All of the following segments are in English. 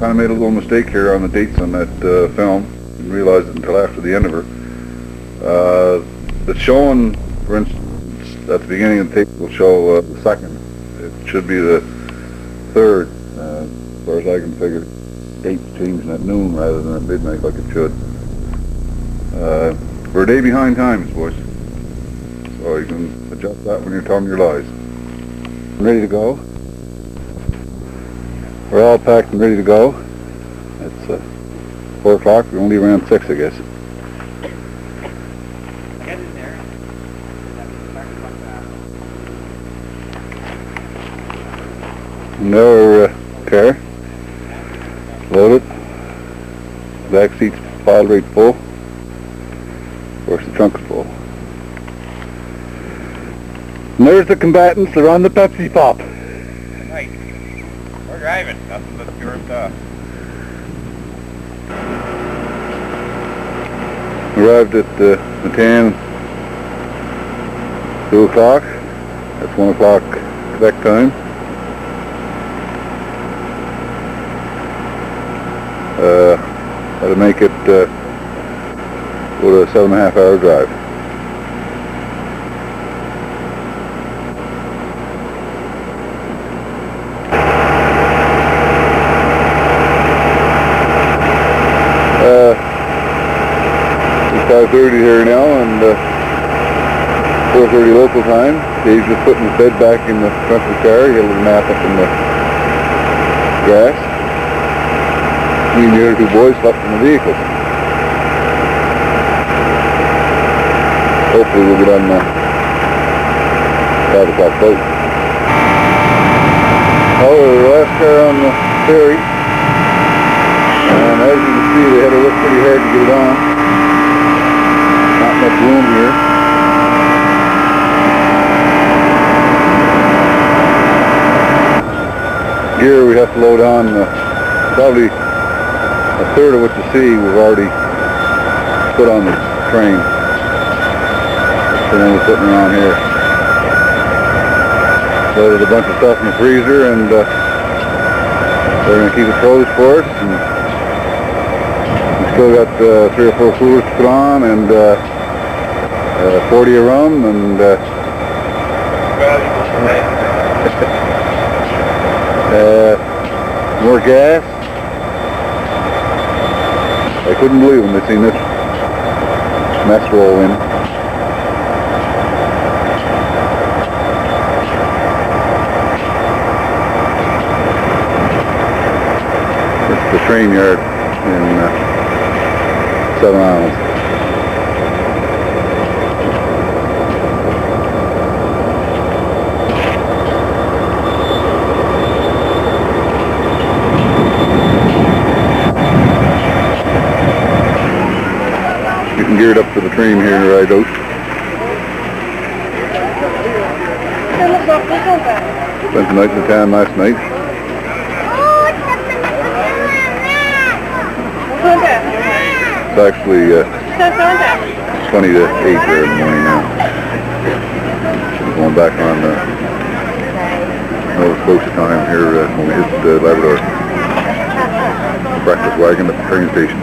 kind of made a little mistake here on the dates on that film. Didn't realize it until after the end of her. It's showing, for instance, at the beginning of the tape will show the 2nd. It should be the 3rd, as far as I can figure. Date's changing at noon rather than at midnight like it should. We're a day behind times, boys. So you can adjust that when you're telling your lies. Ready to go. We're all packed and ready to go. It's 4 o'clock. We're only around 6, I guess. Another car. Loaded. Back seat's piled right full. Of course, the trunk's full. And there's the combatants. They're on the Pepsi Pop. Right. We're driving. Nothing but pure stuff. Arrived at Matan 2 o'clock. That's 1 o'clock Quebec time. That'll make it about a 7.5 hour drive. It's 5:30 here now, and 4:30 local time. Dave's just putting his bed back in the front of the car. He had a little nap up in the grass. Me and the other 2 boys slept in the vehicles. Hopefully we'll get on the 5 o'clock boat. Oh, the last car on the ferry. And as you can see, they had to work pretty hard to get it on. Not much room here. Gear we have to load on probably a third of what you see we've already put on the train. So then we're putting around here. Loaded a bunch of stuff in the freezer, and they're going to keep it closed for us. And we still got 3 or 4 coolers to put on, and 40 of rum, and more gas. I couldn't believe them. They seen this mess roll in. It's the train yard in 7 Islands. Geared up for the train here to ride out. Spent the night in the town last night. It's actually 20 to 8 there in the morning now. Going back on Nova Scotia time here when we hit Labrador. Breakfast wagon at the train station.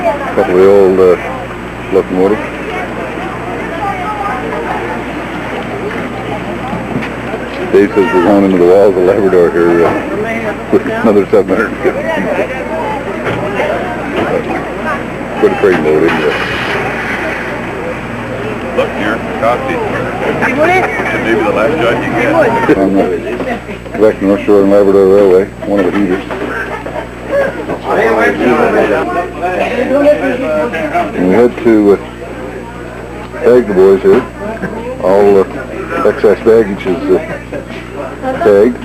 A couple of the old locomotives. Dave says we're going into the walls of Labrador here with another 750 people. Put a train load into it. Look here, coffee. Maybe the last shot you get. On the Quebec North Shore and Labrador Railway, one of the heaters. And we had to tag the boys here. All excess baggage is tagged.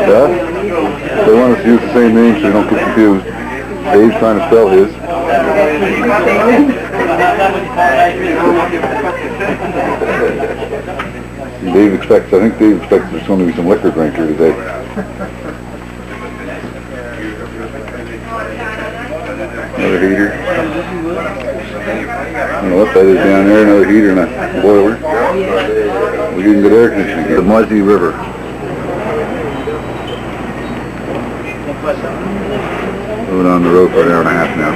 Yeah, they want us to use the same name so you don't get confused. Dave's trying to spell his. Dave expects, I think Dave expects there's going to be some liquor drink here today. Another heater. I don't know what that is down there, another heater and a boiler. We're getting good air conditioning here. The Muzzy River. Moving on the road for an hour and a half now.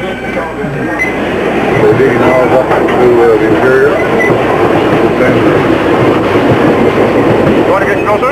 They're digging all up into the interior. You want to get closer?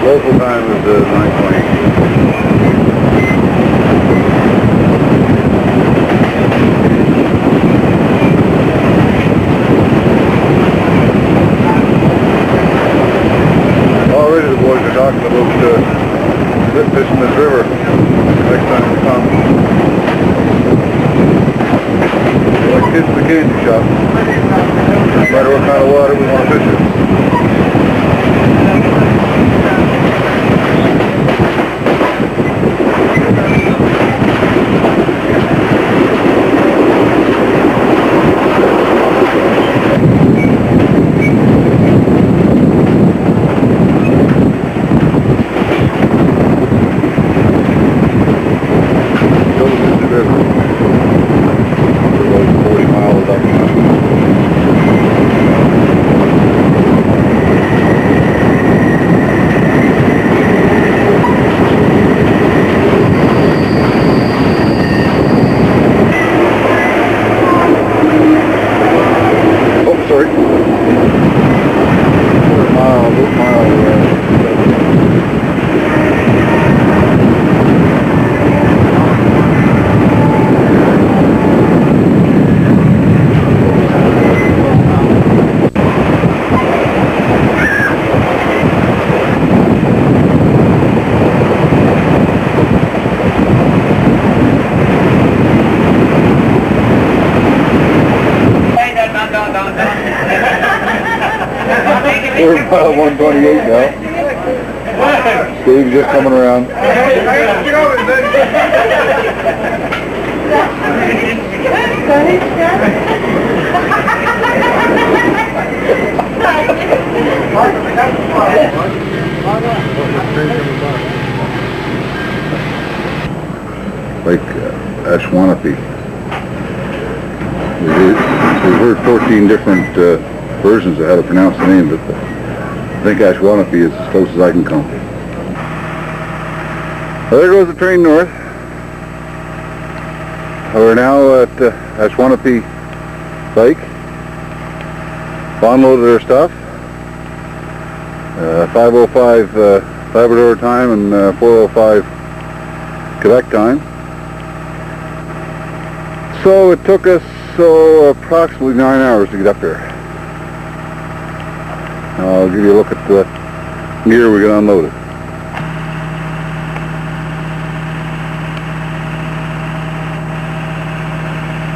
Local time is 9:20. Already the boys are talking about zip fishing this river next time we come. We're like kids in the candy shop. No matter what kind of water we want to fish in. We're mile 128 now. Steve's just coming around. Like Ashwanapi. We've heard 14 different versions of how to pronounce the name, but I think Ashwanapi is as close as I can come. Well, there goes the train north. We're now at Ashwanapi Lake. Unloaded our stuff. 5:05 Labrador time and 4:05 Quebec time. So it took us approximately 9 hours to get up here. I'll give you a look at the gear we got unloaded.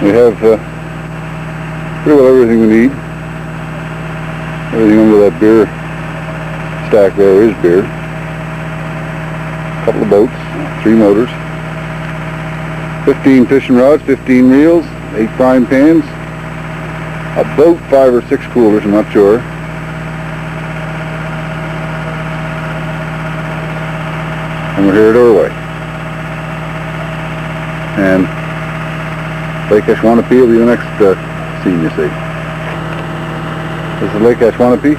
We have pretty well everything we need. Everything under that beer stack there is beer. A couple of boats, 3 motors, 15 fishing rods, 15 reels, 8 frying pans, about 5 or 6 coolers, I'm not sure. And we're here at Orway. And Lake Ashwanapi will be the next scene you see. This is Lake Ashwanapi.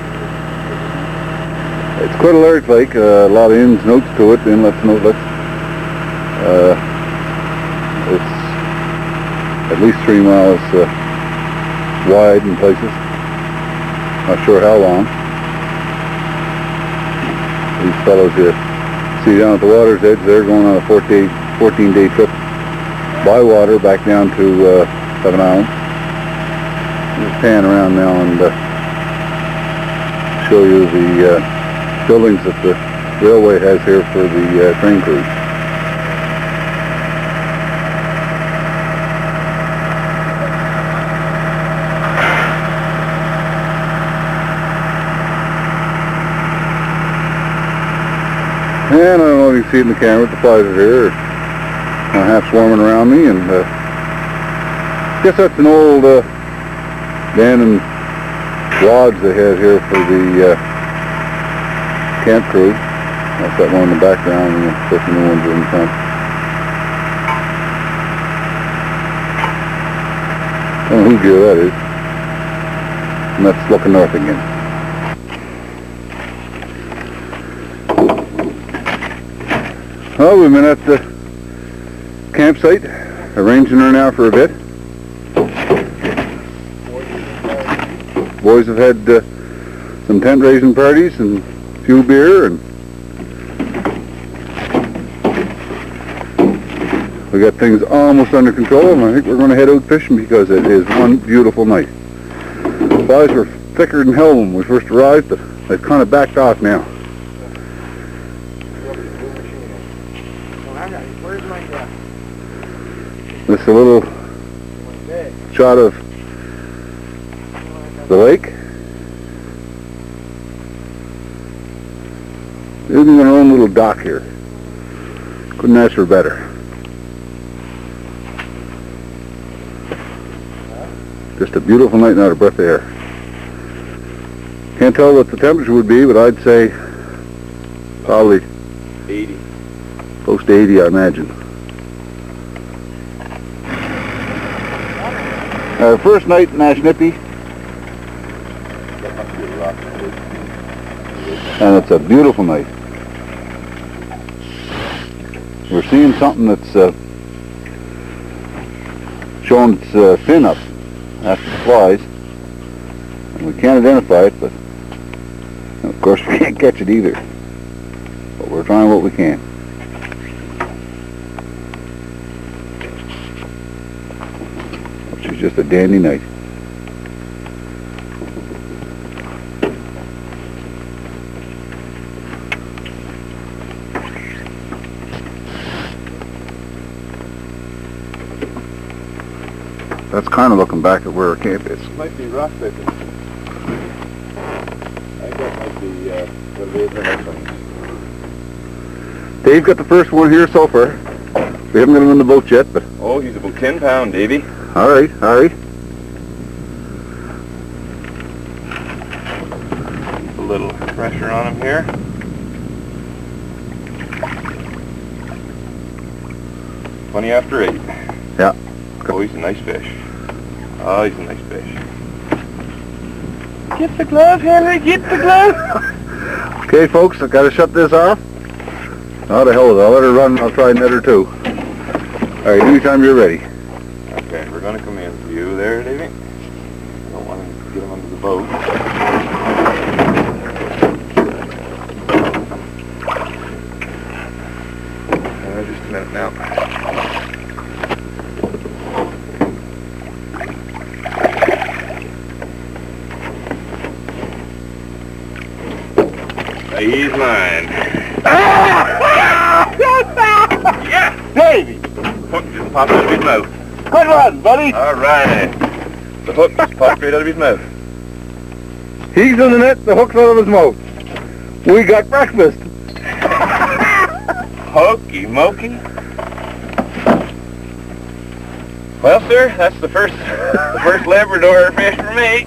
It's quite a large lake, a lot of ins and outs to it, inlets and outlets. It's at least 3 miles wide in places. Not sure how long. These fellows here, see down at the water's edge, they're going on a 14-day trip by water back down to Seven Islands. Just pan around now and show you the buildings that the railway has here for the train crews. And I don't know if you can see it in the camera, but the flies are here, half swarming around me, and I guess that's an old den and lodge they had here for the camp crew. That's that one in the background, and of course the new ones are in front. I don't know whose gear that is. And that's looking north again. Well, we've been at the campsite, arranging her now for a bit. Boys have had some tent raising parties and a few beer, and we got things almost under control, and I think we're going to head out fishing because it is one beautiful night. Flies were thicker than hell when we first arrived, but they've kind of backed off now. This is a little shot of the lake. Even our own little dock here. Couldn't ask for better. Just a beautiful night, not a breath of air. Can't tell what the temperature would be, but I'd say probably 80. Close to 80, I imagine. Our first night in Ashwanapi, and it's a beautiful night. We're seeing something that's showing its fin up after the flies, and we can't identify it, but of course we can't catch it either. But we're trying what we can. It's just a dandy night. That's kind of looking back at where our camp is. Might be rock picking. I think that might be what it is the next one. Dave got the first one here so far. We haven't got him in the boat yet, but... Oh, he's about 10 pound, Davy. All right, all right. Keep a little pressure on him here. Twenty after 8. Yeah. Oh, he's a nice fish. Oh, he's a nice fish. Get the glove, Henry, get the glove! Okay, folks, I've got to shut this off. Oh, the hell with it. I'll let her run. I'll try net her too. All right, anytime you're ready. Okay, we're going to come in for you there, Davy. I don't want to get him under the boat. Just a minute now. He's mine. Yeah, Davy! Hook just popped out of his mouth. Good one, buddy. All right. The hook just popped right out of his mouth. He's in the net, the hook's out of his mouth. We got breakfast. Hokey mokey. Well, sir, that's the first Labrador fish for me.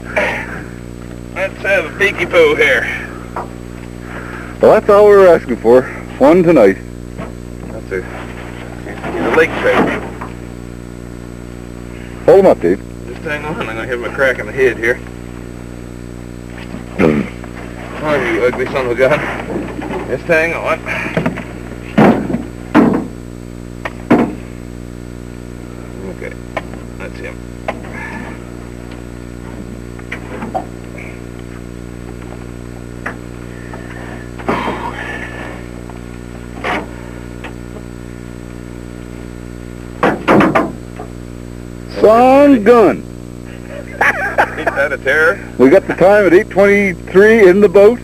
Let's have a peeky poo here. Well, that's all we were asking for. One tonight. That's a lake trout. Hold him up, Dave. Just hang on, I'm going to give him a crack in the head here. Oh, you ugly son of a gun. Just hang on. Okay, that's him. Son gun. Ain't that a terror? We got the time at 8:23 in the boat.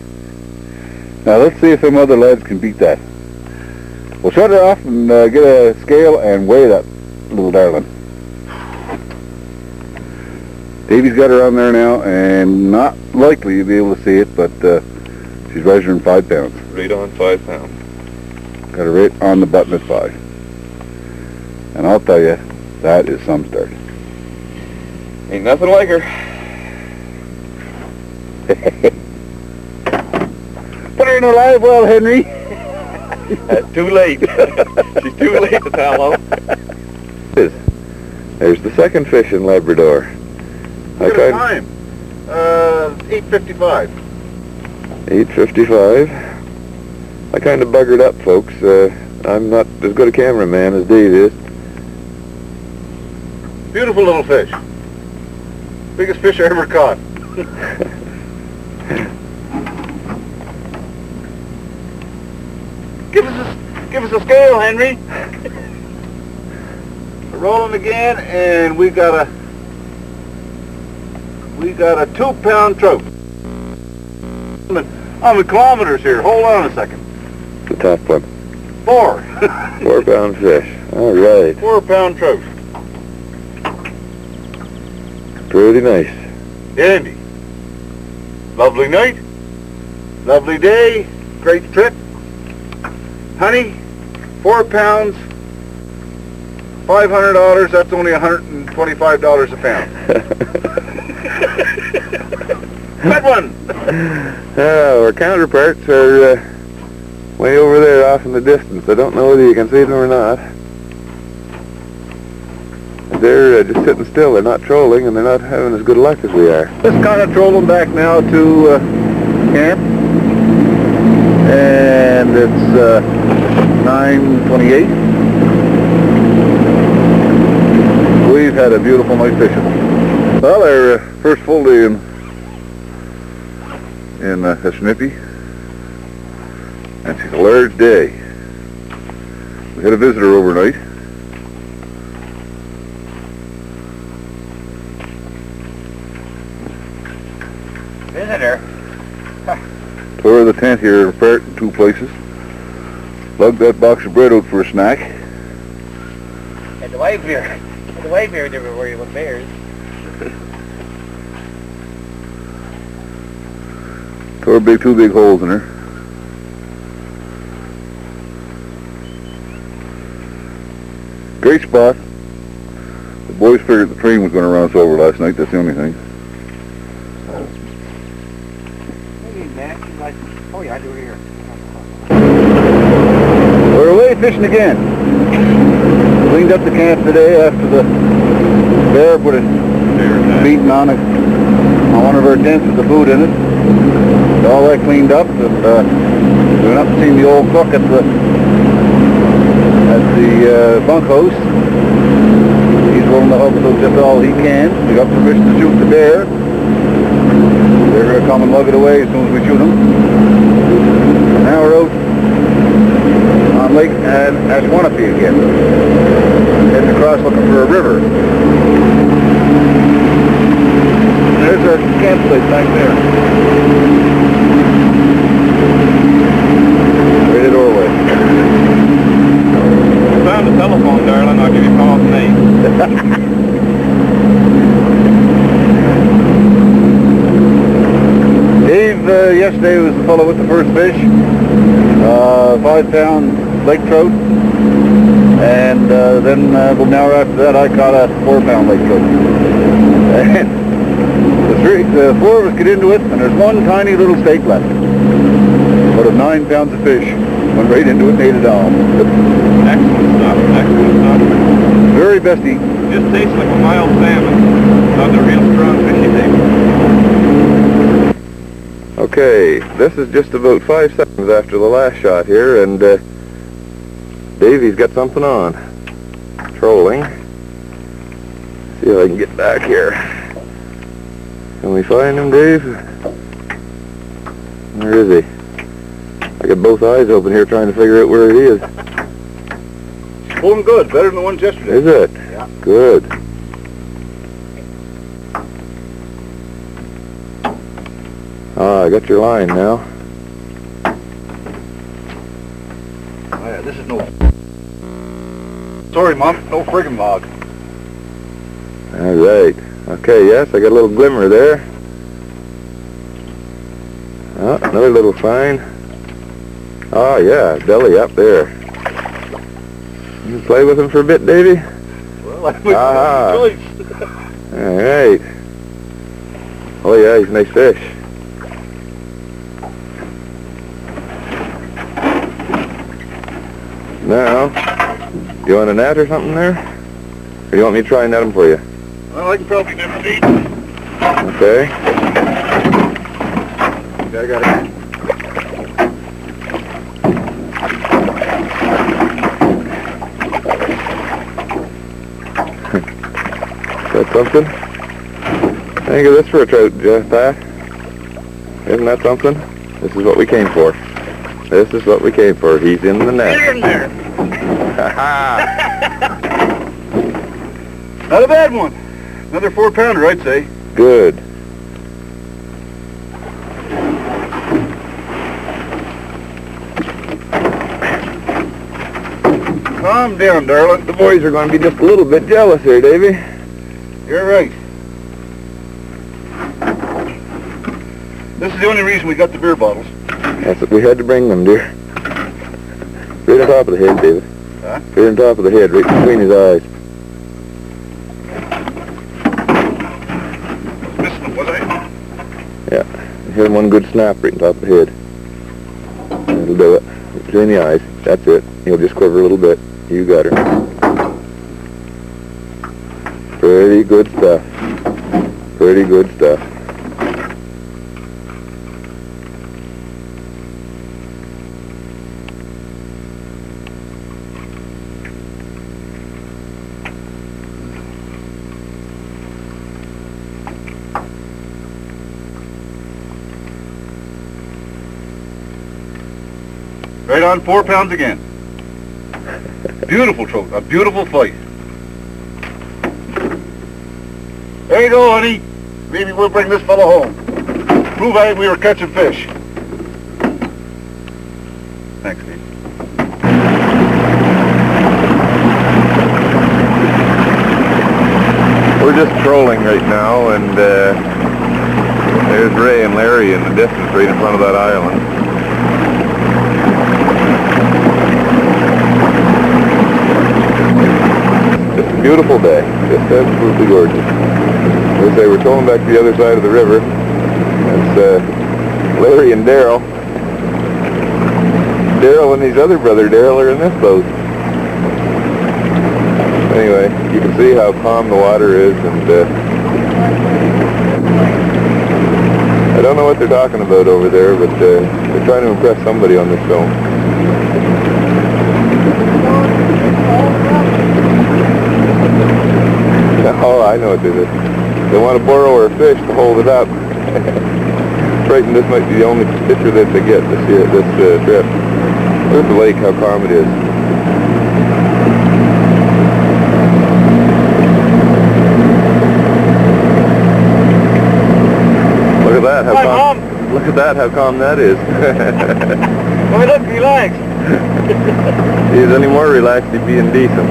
Now let's see if some other lads can beat that. We'll shut her off and get a scale and weigh that little darling. Davey's got her on there now, and not likely you'll be able to see it, but she's measuring 5 pounds. Right on 5 pounds. Got her right on the button at 5. And I'll tell you, that is some start. Ain't nothing like her. Put her in a live well, Henry. Too late. She's too late to tell them. There's the second fish in Labrador. Look at the time. 8:55. 8:55. I kind of buggered up, folks. I'm not as good a cameraman as Dave is. Beautiful little fish. Biggest fish I ever caught. Give us a scale, Henry. We're rolling again, and we got a 2-pound trout. I'm in kilometers here. Hold on a second. The top one. 4. 4-pound fish. All right. 4-pound trout. Pretty nice. Dandy. Lovely night. Lovely day. Great trip. Honey, 4 pounds, $500. That's only $125 a pound. Good one. Our counterparts are way over there off in the distance. I don't know whether you can see them or not. They're just sitting still. They're not trolling, and they're not having as good luck as we are. Just kind of trolling back now to camp, and it's 9:28. We've had a beautiful night fishing. Well, our first full day in Ashwanapi, and it's a large day. We had a visitor overnight. Visitor? Tore the tent here apart in 2 places. Lugged that box of bread out for a snack. At the white beer. At the white beer, they were worried about bears. Tore 2 big holes in her. Great spot. The boys figured the train was going to run us over last night. That's the only thing. Oh yeah, I do it here. We're away fishing again. Cleaned up the camp today after the bear put a beating on one of our tents with the food in it. Got all that cleaned up, and we went up and seen the old cook at the bunkhouse. He's rolling the hub with just all he can. We got permission to shoot the bear. They're going to come and lug it away as soon as we shoot them. Now we're out on Lake Ashwanapi again. Heading across looking for a river. There's our campsite back there. Right at doorway. I found the telephone, darling. I'll give you a call tonight. Dave, yesterday was the fellow with the first fish. 5-pound lake trout. And then about an hour after that I caught a 4-pound lake trout. And the 4 of us get into it, and there's 1 tiny little steak left. Out of 9 pounds of fish. Went right into it and ate it all. Excellent stuff. Excellent stuff. Very best eat. Just tastes like a mild salmon. Not the real strong fishy thing. Okay, this is just about 5 seconds after the last shot here, and Davey's got something on. Trolling. See if I can get back here. Can we find him, Dave? Where is he? I got both eyes open here trying to figure out where he is. He's pulling good, better than the ones yesterday. Is it? Yeah. Good. Ah, I got your line now. Oh, yeah, this is no... Sorry, Mom, no friggin' log. All right. Okay, yes, I got a little glimmer there. Oh, another little sign. Oh, yeah, belly up there. You play with him for a bit, Davy? Well, I have no choice. All right. Oh, yeah, he's a nice fish. Now, you want a net or something there? Or do you want me to try and net him for you? Well, I can probably never beat. Okay. Yeah, I got it. That something? Think of this for a trout, Pat. Isn't that something? This is what we came for. This is what we came for. He's in the net. Get in there. Ha-ha! Not a bad one. Another 4-pounder, I'd say. Good. Calm down, darling. The boys are going to be just a little bit jealous here, Davy. You're right. This is the only reason we got the beer bottles. That's what we had to bring them, dear. Right on top of the head, David. Huh? Right on top of the head, right between his eyes. Missing them, was I? Yeah. Hit him one good snap right on top of the head. That'll do it. Between the eyes. That's it. He'll just quiver a little bit. You got her. Pretty good stuff. Pretty good stuff. Right on 4 pounds again. Beautiful trout. A beautiful fight. There you go, honey. Maybe we'll bring this fellow home. Prove I we were catching fish. Thanks, Steve. We're just trolling right now, and there's Ray and Larry in the distance right in front of that island. It's a beautiful day. Just absolutely gorgeous. As I say, we're trolling back to the other side of the river. That's Larry and Daryl. Daryl and his other brother Daryl are in this boat. Anyway, you can see how calm the water is, and I don't know what they're talking about over there, but they're trying to impress somebody on this film. Oh, I know what they do. They want to borrow our fish to hold it up. Frightened this might be the only picture that they get this year, this trip. Look at the lake, how calm it is. Look at that, how calm. Look at that, how calm that is. Oh, look, relax. If he was any more relaxed, he'd be indecent.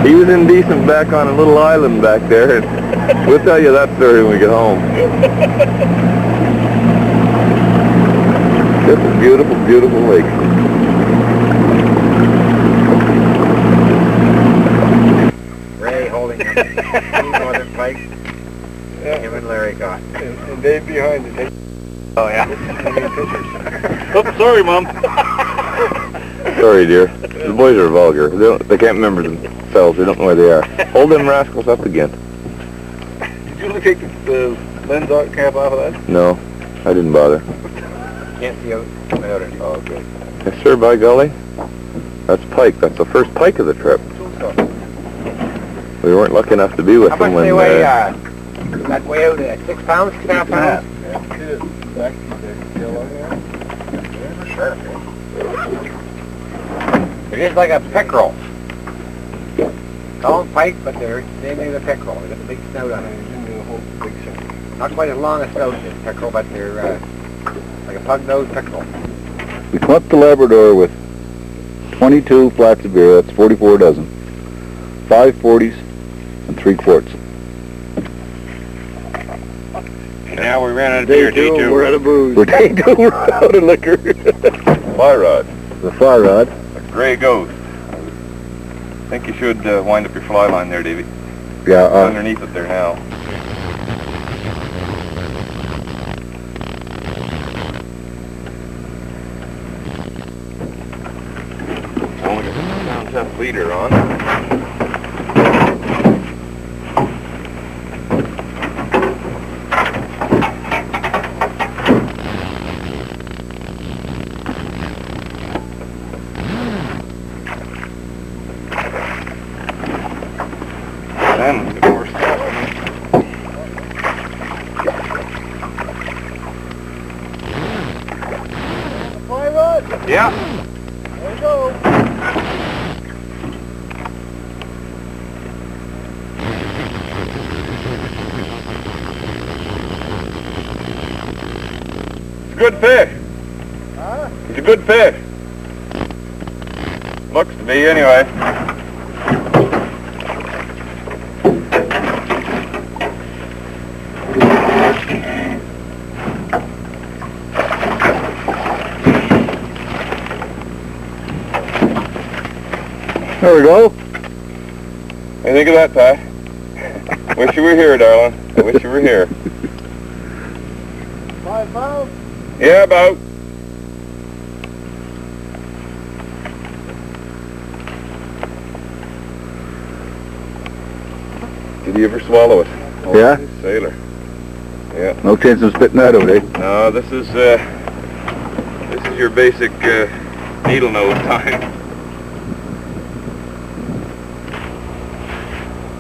He was indecent back on a little island back there, and we'll tell you that story when we get home. Just a beautiful, beautiful lake. Ray holding him. He's northern pike. Him and Larry got. And Dave behind it. Oh, yeah. Oops, sorry, Mom. Sorry, dear. The boys are vulgar. They can't remember themselves. They don't know where they are. Hold them rascals up again. Did you take the lens cap off of that? No, I didn't bother. Can't see out without it. Oh, okay. Yes, sir, by golly. That's pike. That's the first pike of the trip. We weren't lucky enough to be with How them much when... they weigh, that weigh out 6 pounds, 6.5 pounds? They're just like a pickerel. Long pike, but they're same as a pickerel. They got the big snout on it. Not quite as long a snout as a pickerel, but they're like a pug-nosed pickerel. We come up to Labrador with 22 flats of beer, that's 44 dozen, 5 40s, and 3 quarts. And now we ran out of beer, day 2. We're out of booze. We're day 2, we're out of liquor. Fly rod. The fly rod. A gray ghost. I think you should wind up your fly line there, Davey. Yeah, It's underneath it there now. Only got a pound 10 leader on. And more stuff. Fly rod. Yeah. There you go. It's a good fish. Huh? It's a good fish. Looks to be, anyway. There we go. What do you think of that, Ty? Wish you were here, darling. I wish you were here. 5 pounds? Yeah, about. Did he ever swallow it? Oh, Yeah? Sailor. Yeah. No chance of spitting that out, eh? No, this is your basic needle nose time.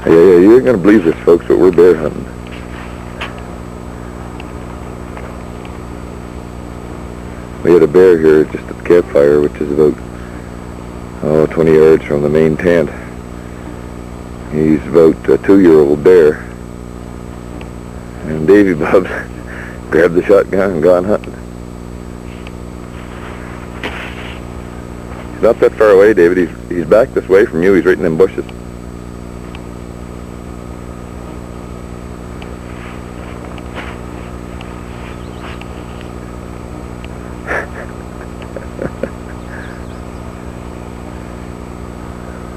Yeah, you ain't gonna believe this, folks, but we're bear hunting. We had a bear here just at the campfire, which is about 20 yards from the main tent. He's about a 2-year-old bear. And Davy Bob grabbed the shotgun and gone hunting. He's not that far away, David. He's back this way from you. He's right in them bushes.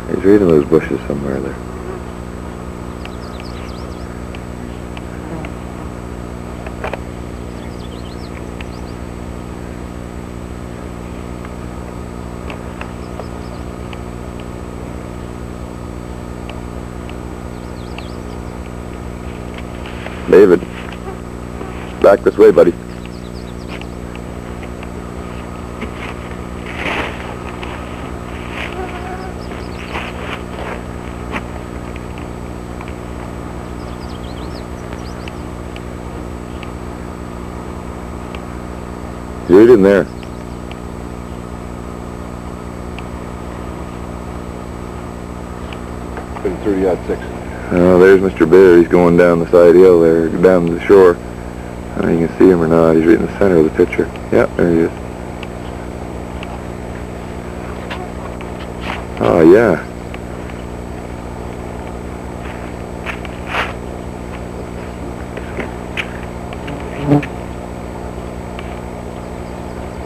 He's right in those bushes somewhere there. David, back this way, buddy. You're right in there. Been 30-06. Oh, there's Mr. Bear. He's going down the side hill there, down the shore. I don't know if you can see him or not. He's right in the center of the picture. Yeah, there he is. Oh, yeah.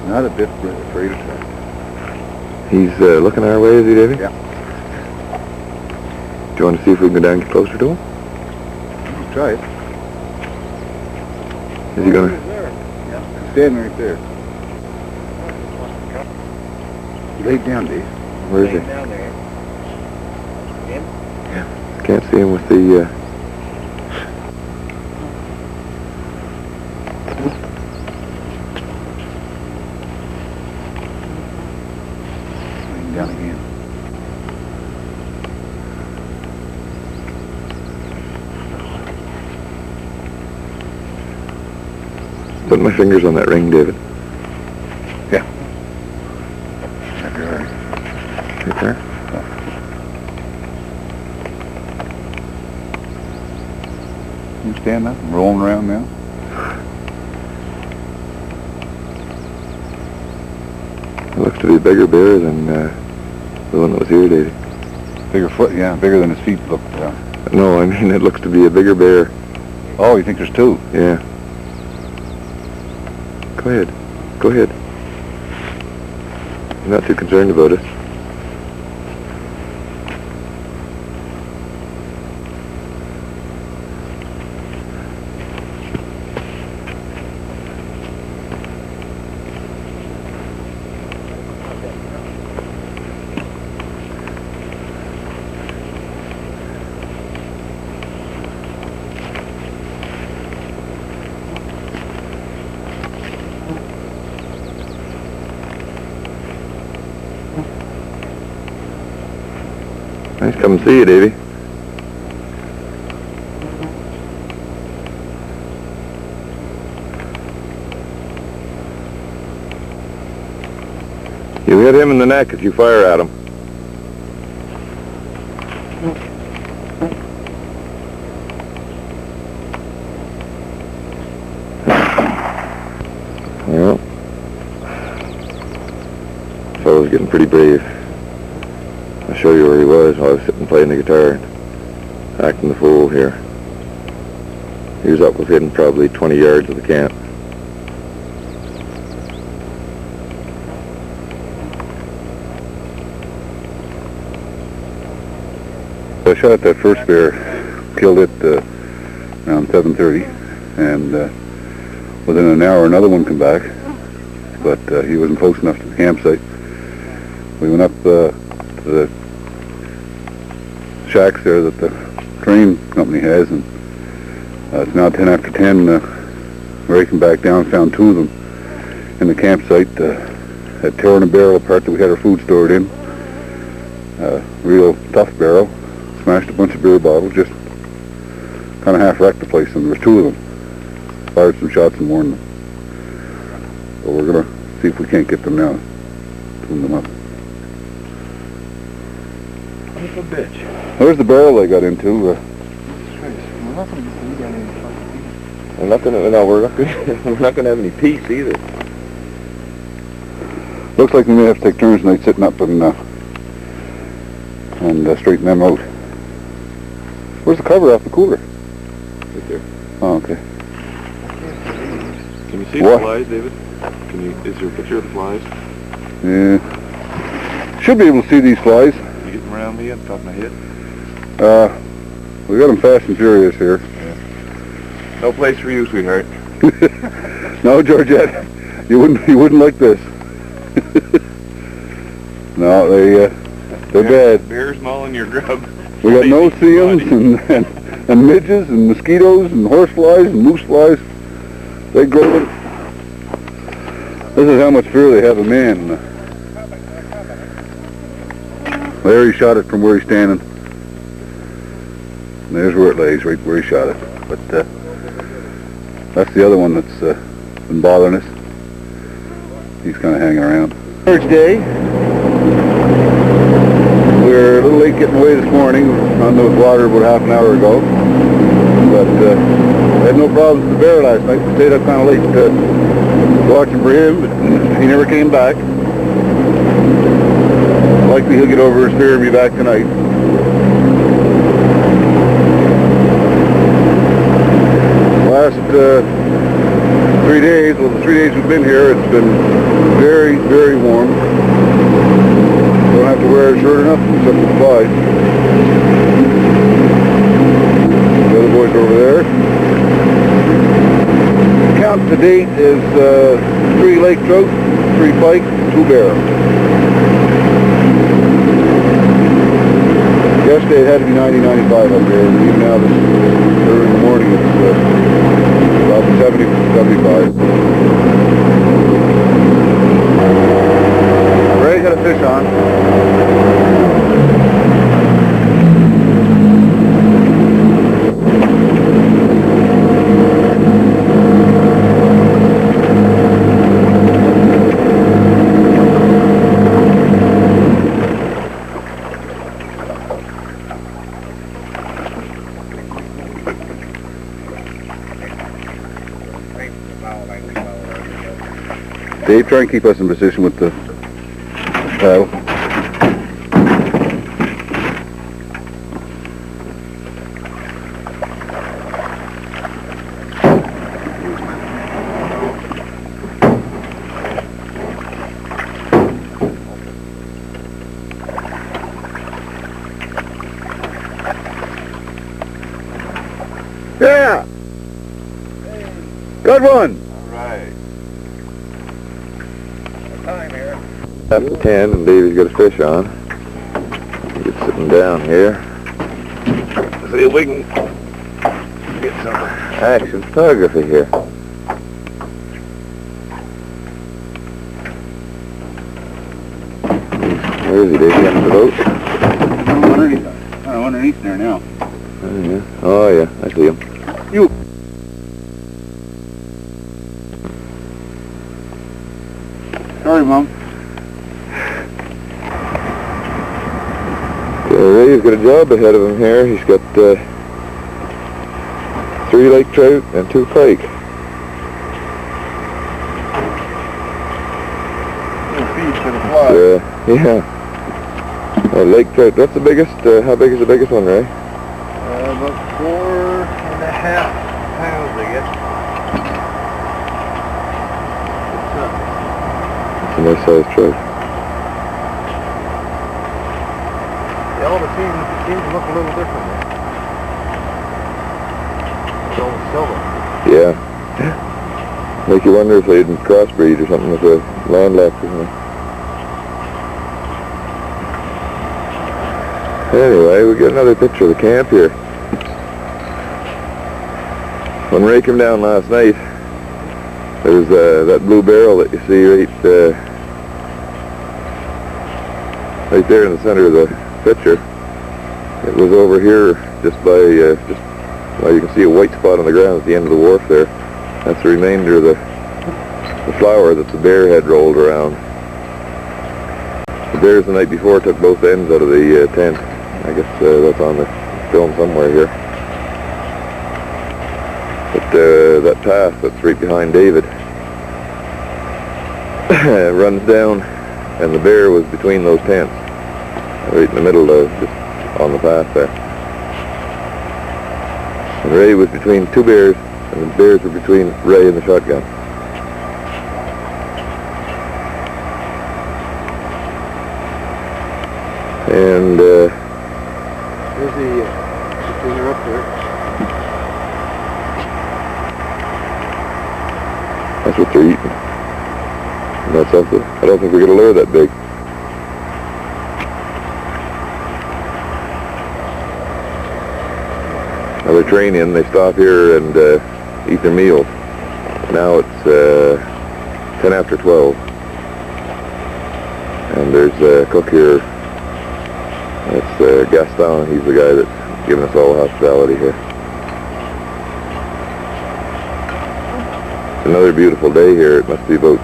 Not a bit afraid of that. He's looking our way, is he, Davey? Yeah. Do you want to see if we can go down and get closer to him? Let's try it. Is he going to... Yeah. Standing right there. Lay down, Dave. Where is he? Down there. Him? Can't see him with the... Laying down again. Put my fingers on that ring, David. Yeah. Right there. You stand up and rolling around now? It looks to be a bigger bear than the one that was here, Davey. Bigger foot, yeah, bigger than his feet look. No, I mean it looks to be a bigger bear. Oh, you think there's two? Yeah. Go ahead. Go ahead. I'm not too concerned about it. Nice, come and see you, Davey. You hit him in the neck if you fire at him. Well, fellow's getting pretty brave. I'll show you where he was while I was sitting playing the guitar and acting the fool here. He was up within probably 20 yards of the camp. I shot that first bear, killed it around 7:30, and within an hour another one came back, but he wasn't close enough to the campsite. We went up to the shacks there that the train company has, and it's now 10 after 10. Ray came back down, found two of them in the campsite. Had torn a barrel apart that we had our food stored in. Real tough barrel. Smashed a bunch of beer bottles, just kind of half wrecked the place, and there was two of them. Fired some shots and warned them. So we're going to see if we can't get them now. Tune them up. Little bitch. There's the barrel they got into. We're not gonna. No, we're not gonna have any peace either. Looks like we may have to take turns tonight sitting up and straighten them out. Where's the cover off the cooler? Right there. Oh, okay. Can you see What? the flies, David? Is there a picture of the flies? Yeah. Should be able to see these flies. You get them around me on top of my head? We got them fast and furious here. Yeah. No place for you, sweetheart. No, Georgette, you wouldn't like this. No, they're bad. Bears mauling your grub. We got no-see-ums and midges and mosquitoes and horseflies and moose flies. They grow them. This is how much fear they have of man. There he shot it from where he's standing. And there's where it lays, right where he shot it. But that's the other one that's been bothering us. He's kind of hanging around. Third day. We were a little late getting away this morning. On the water about half an hour ago. But we had no problems with the bear last night. We stayed up kind of late watching for him, but he never came back. Likely he'll get over his fear and be back tonight. Last 3 days, well, the 3 days we've been here, it's been very, very warm. Don't have to wear a shirt or nothing except for the flies. The other boys over there. The count to date is 3 lake trout, 3 pike, 2 bear. Yesterday it had to be 90, 95 up here, and even now this early in the morning it's about 70, 75. Ray got a fish on. Dave, try and keep us in position with the paddle. Yeah! Good one! Alright. Time here. After 10, and Davey's got a fish on. He's sitting down here. See if we can get some action photography here. Where is he, Davey? On the boat? Underneath there now. Oh yeah, I see him. Sorry, Mom. Ray's got a job ahead of him here. He's got 3 lake trout and 2 pike. Yeah. Lake trout, that's the biggest. How big is the biggest one, Ray? About 4.5 pounds, I guess. It's a nice sized trout. Yeah, all the seems to look a little different. It's all silver. Yeah. Make you wonder if they didn't crossbreed or something with the landlocked or something. Anyway, we get another picture of the camp here. When Ray came down last night, there was that blue barrel that you see right there in the center of the picture. It was over here just by, well, you can see a white spot on the ground at the end of the wharf there. That's the remainder of the flour that the bear had rolled around. The bears the night before took both ends out of the tent. I guess that's on the film somewhere here. But that path that's right behind David runs down, and the bear was between those tents, right in the middle of just on the path there. And Ray was between 2 bears, and the bears were between Ray and the shotgun. And There's the finger up there. that's what they're eating. And that's something. I don't think we're going to lure that big. Now they're training. They stop here and eat their meals. Now it's 10 after 12. And there's a cook here. That's Gaston. He's the guy that's giving us all hospitality here. It's another beautiful day here. It must be about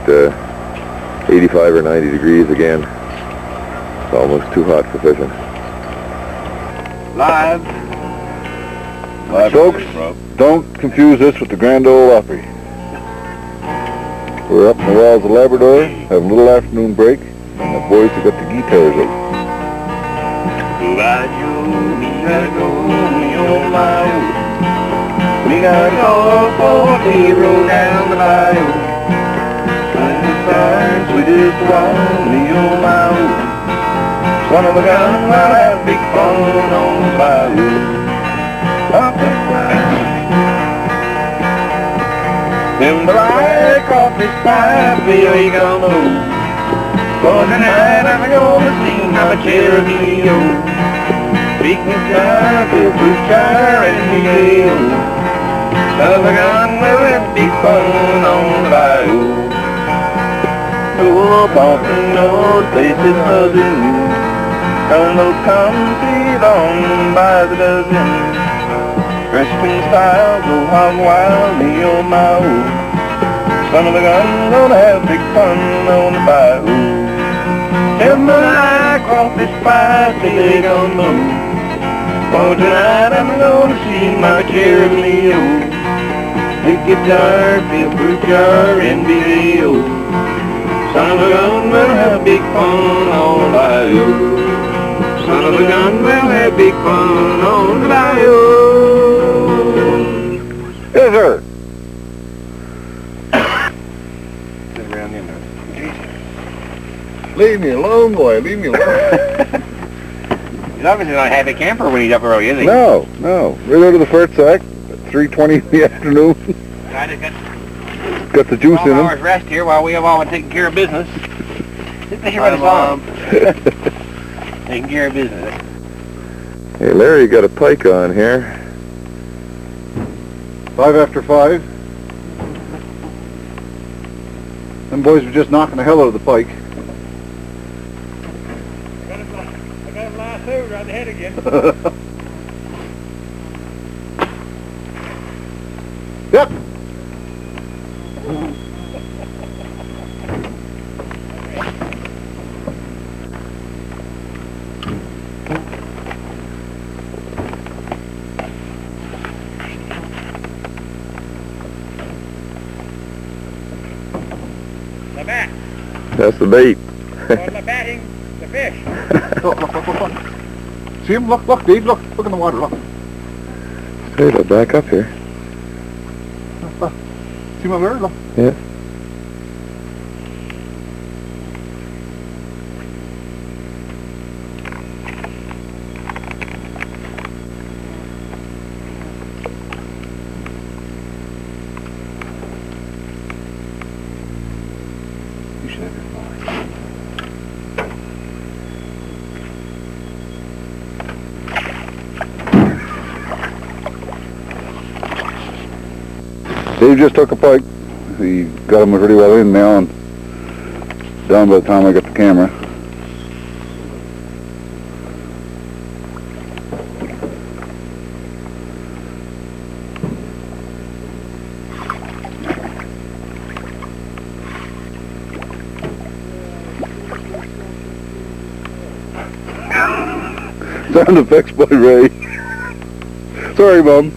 85 or 90 degrees again. It's almost too hot for fishing. Live. Folks, don't confuse this with the Grand Ole Opry. We're up in the wilds of Labrador, having a little afternoon break, and the boys have got the guitars out. We gotta go for the road down the bayou. When the stars we just want me on my own. Son of a gun, I'll have big fun on the bayou. Up and down. Them black off this pipe, here you gonna move. For tonight I'm gonna sing my Cherokee. Speaking time, feel blue sky and the gale. Son of a gun, we'll have big fun on the bayou. Go up off the north, places buzzing. Colonel country long by the dozen. Western style, go hog wild, me on my own. Son of a gun, gonna have big fun on the bayou. Tell me I cross this pipe, they gonna move. For tonight I'm gonna see my Cherokee. Big guitar, feel fruit jar, and video. Son of a gun will have big fun on the bayou. Son of a gun will have big fun on the bayou. Yes, sir. Sit around in there. Leave me alone, boy. Leave me alone. He's obviously not a happy camper when he's up early, is he? No, no. Right out of the first sack at 3:20 in the afternoon. I just got Got the juice 12 in him. hours rest here while we have all been taking care of business. Sit there with us on. Taking care of business. Hey, Larry, got a pike on here. 5 after 5. Them boys were just knocking the hell out of the pike. I got him last over right the head again. Yep. The bat. That's the bait. Or the batting the fish. Look, look, look, look, look. See him? Look, look, Dave, look. Look in the water, look. Hey, they'll back up here. Look. See my bird? Look. Yeah. You should have your phone. Dave just took a pike. He got him pretty well in now and down by the time I got the camera. Sound effects by Ray. Sorry, Mom.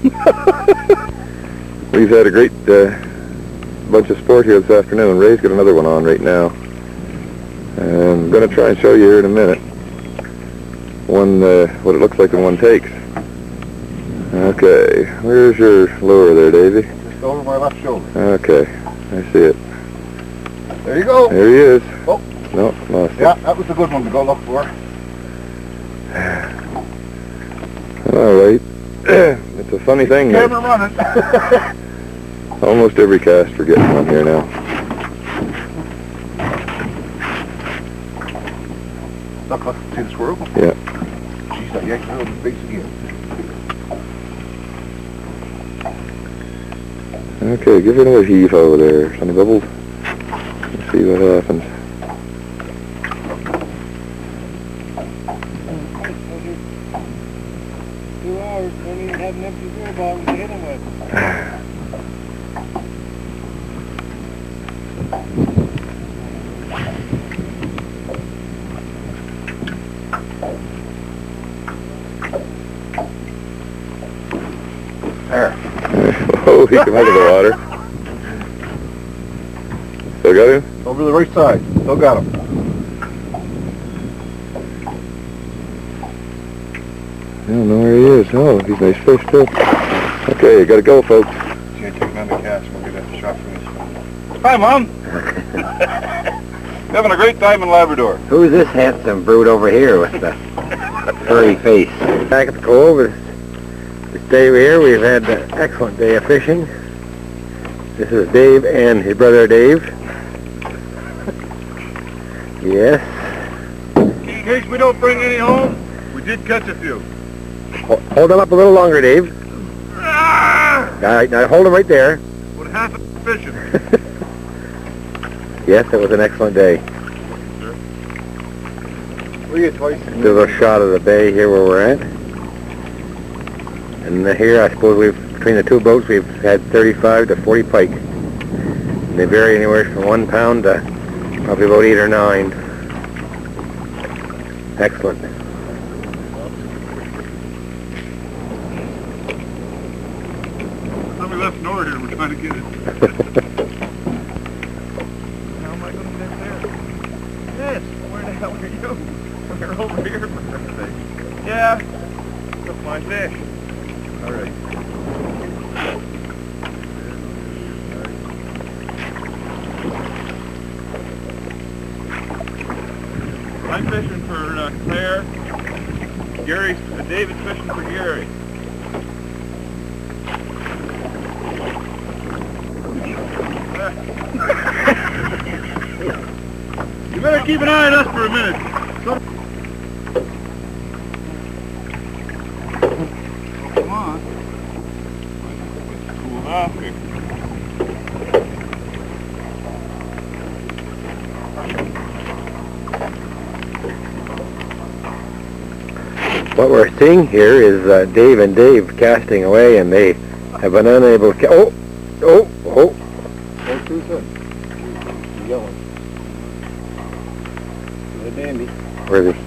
We've had a great bunch of sport here this afternoon. Ray's got another one on right now. And I'm going to try and show you here in a minute one what it looks like when one takes. Okay, where's your lure there, Davey? Just over my left shoulder. Okay, I see it. There you go. There he is. Oh. No, lost it. Yeah, that was a good one to go look for. All right. It's a funny thing. Camera running. Almost every cast we're getting one here now. Look, look. See the squirrel? Yeah. Jeez, that yanked out of the face again. Okay, give it another heave over there, Sonny Bubbles. Let's see what happens. Don't even have an empty beer bottle to hit him with. There. Oh, he came out of the water. Still got him? Over the right side. Still got him. I don't know where he is. Oh, he's a nice fish too. Okay, you gotta go, folks. He's going to take another cast and we'll get a shot from this one. Hi, Mom. Having a great time in Labrador. Who's this handsome brute over here with the furry face? Back at the cove, this day here we've had an excellent day of fishing. This is Dave and his brother Dave. Yes. In case we don't bring any home, we did catch a few. Hold them up a little longer, Dave. All right, now hold them right there. What half of fishing? Yes, it was an excellent day. We get twice. There's a shot of the bay here where we're at. And here, I suppose between the two boats, we've had 35 to 40 pike. And they vary anywhere from 1 pound to probably about 8 or 9. Excellent. We left Nora here, we're trying to get it. How am I going to get there? do? We're over here for Christ's sake. Yeah. That's my fish. All right. I'm fishing for Claire. David's fishing for Gary. You better keep an eye on us for a minute. Come on. Cool off here. What we're seeing here is Dave and Dave casting away, and they have been unable to... Oh! That's too soon. Yellow. The dandy. Where is he?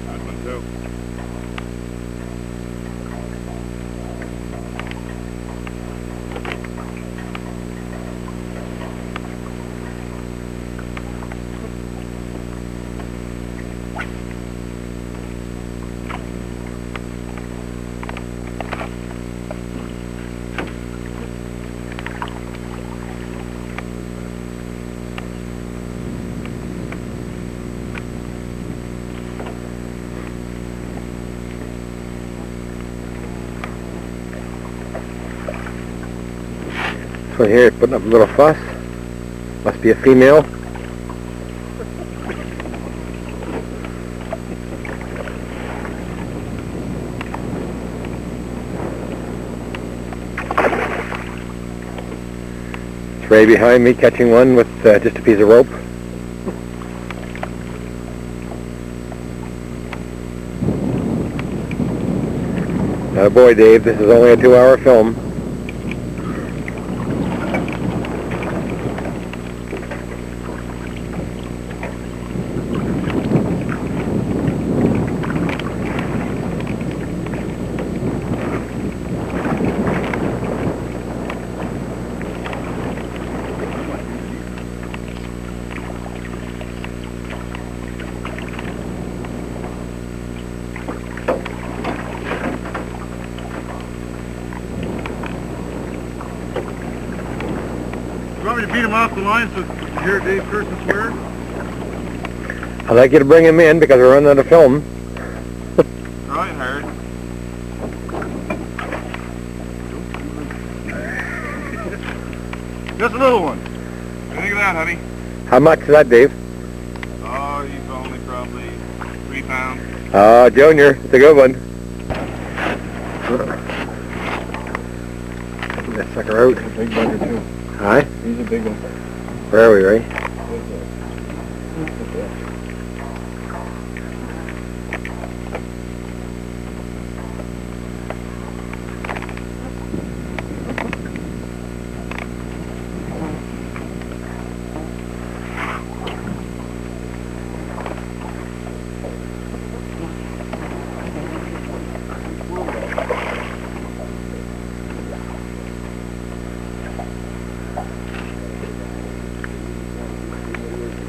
That one too. This one here is putting up a little fuss. Must be a female. It's right behind me catching one with just a piece of rope. Oh boy, Dave, this is only a 2-hour film. You want me to beat him off the line so you hear Dave curse and swear? I'd like you to bring him in because we're running out of film. Right, Hard. Just a little one. What do you think of that, honey? How much is that, Dave? Oh, he's only probably 3 pounds. Oh, Junior, it's a good one. Get that sucker out. A big bugger too. Hi? He's a big one. Where are we, Ray?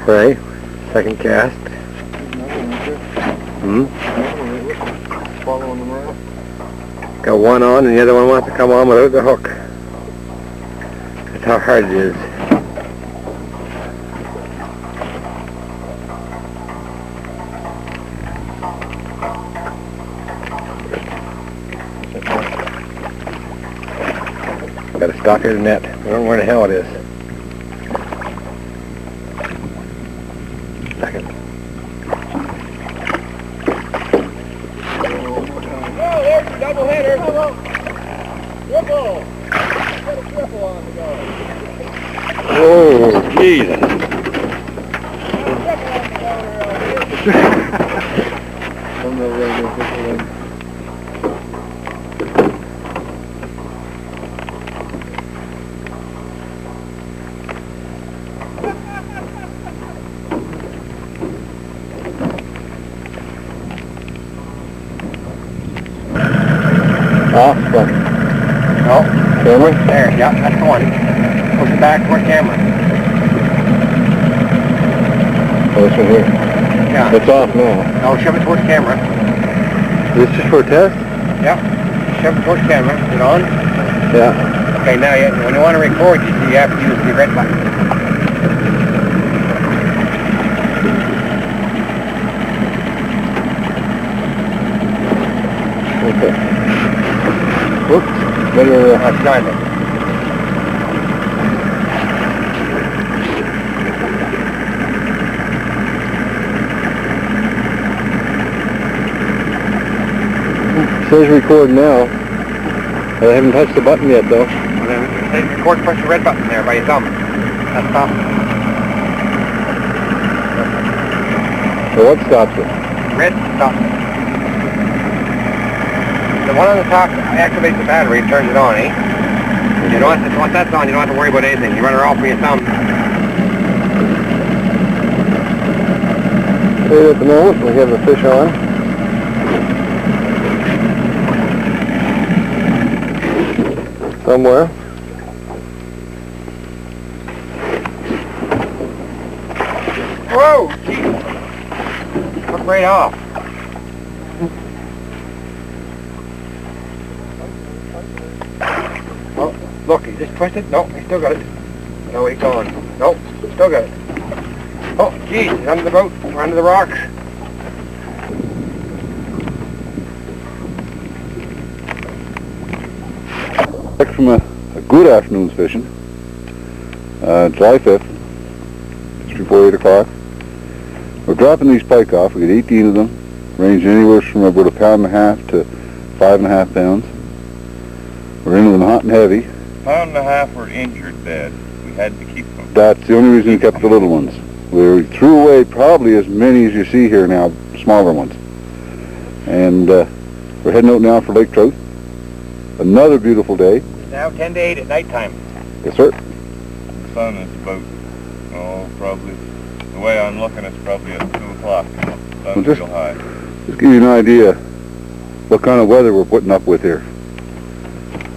Right, second cast. Following them around. Got one on and the other one wants to come on without the hook. That's how hard it is. Got to stock his net. I don't know where the hell it is. Second. Oh, there's a double header. Triple. Got a triple on the go. Oh, Jesus. I'm not ready to put it in. Awesome. Oh. Camera? There, yeah, that's the one. Push it back toward camera. Oh, this one here. Yeah. It's off now. No, shove it towards camera. Is this just for a test? Yeah. Shove it towards camera. Is it on? Yeah. Okay, now when you want to record, you have to use the red button. Okay. Whoops. Better, That's done then. says record now. I haven't touched the button yet though. And then say record, push the red button there by your thumb. That stops it. So what stops it? Red stops it. The one on the top activates the battery and turns it on, eh? You don't have to, once that's on, you don't have to worry about anything. You run it off with your thumb. Okay, at the moment we have the fish on. Somewhere. Whoa! Jeez. Took right off. Oh, look, he just twisted. No, he still got it. No, he's gone. Nope, still got it. Oh, geez, he's under the boat, or under the rocks. Back from a good afternoon's fishing. July 5th, just before 8 o'clock. We're dropping these pike off. We get 18 of them, ranging anywhere from about 1.5 pounds to 5.5 pounds. We're into them hot and heavy. 1.5 pounds were injured, Dad. We had to keep them. That's the only reason we kept the little ones. We threw away probably as many as you see here now, smaller ones. And we're heading out now for lake trout. Another beautiful day. Now 10 to 8 at night time. Yes, sir. The sun is about, probably, the way I'm looking, it's probably at 2 o'clock. Sun's real high. Just give you an idea what kind of weather we're putting up with here.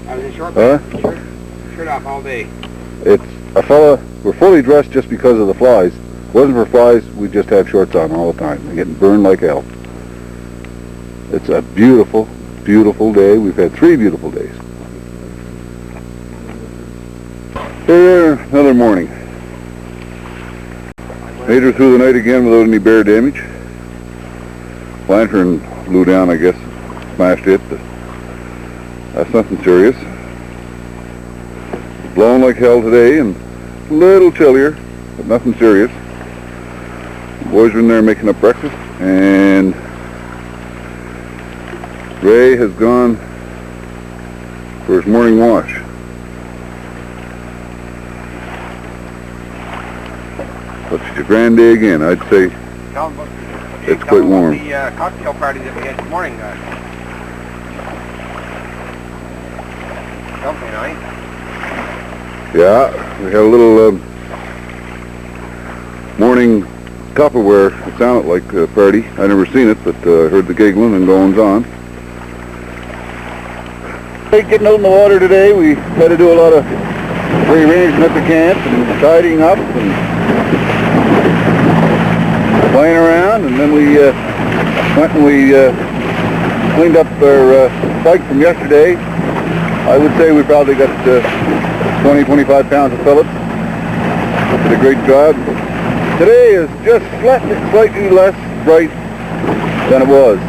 I was in short Huh? shirt off all day. It's a fella, we're fully dressed just because of the flies. Wasn't for flies, we'd just have shorts on all the time. We're getting burned like hell. It's a beautiful, beautiful day. We've had 3 beautiful days. Here, another morning. Made her through the night again without any bear damage. Lantern blew down, I guess. Smashed it. But that's nothing serious. Blowing like hell today and a little chillier, but nothing serious. The boys are in there making up breakfast, and Ray has gone for his morning wash. But it's a grand day again, I'd say. It's quite warm. The cocktail party that we had this morning. Something nice. Yeah, we had a little morning Tupperware. It sounded like a party. I never seen it, but heard the giggling and goings on. Getting out in the water today, we had to do a lot of rearranging at the camp and tidying up and playing around, and then we went and we cleaned up our pike from yesterday. I would say we probably got 20-25 pounds of pellets. Did a great job. Today is just slightly less bright than it was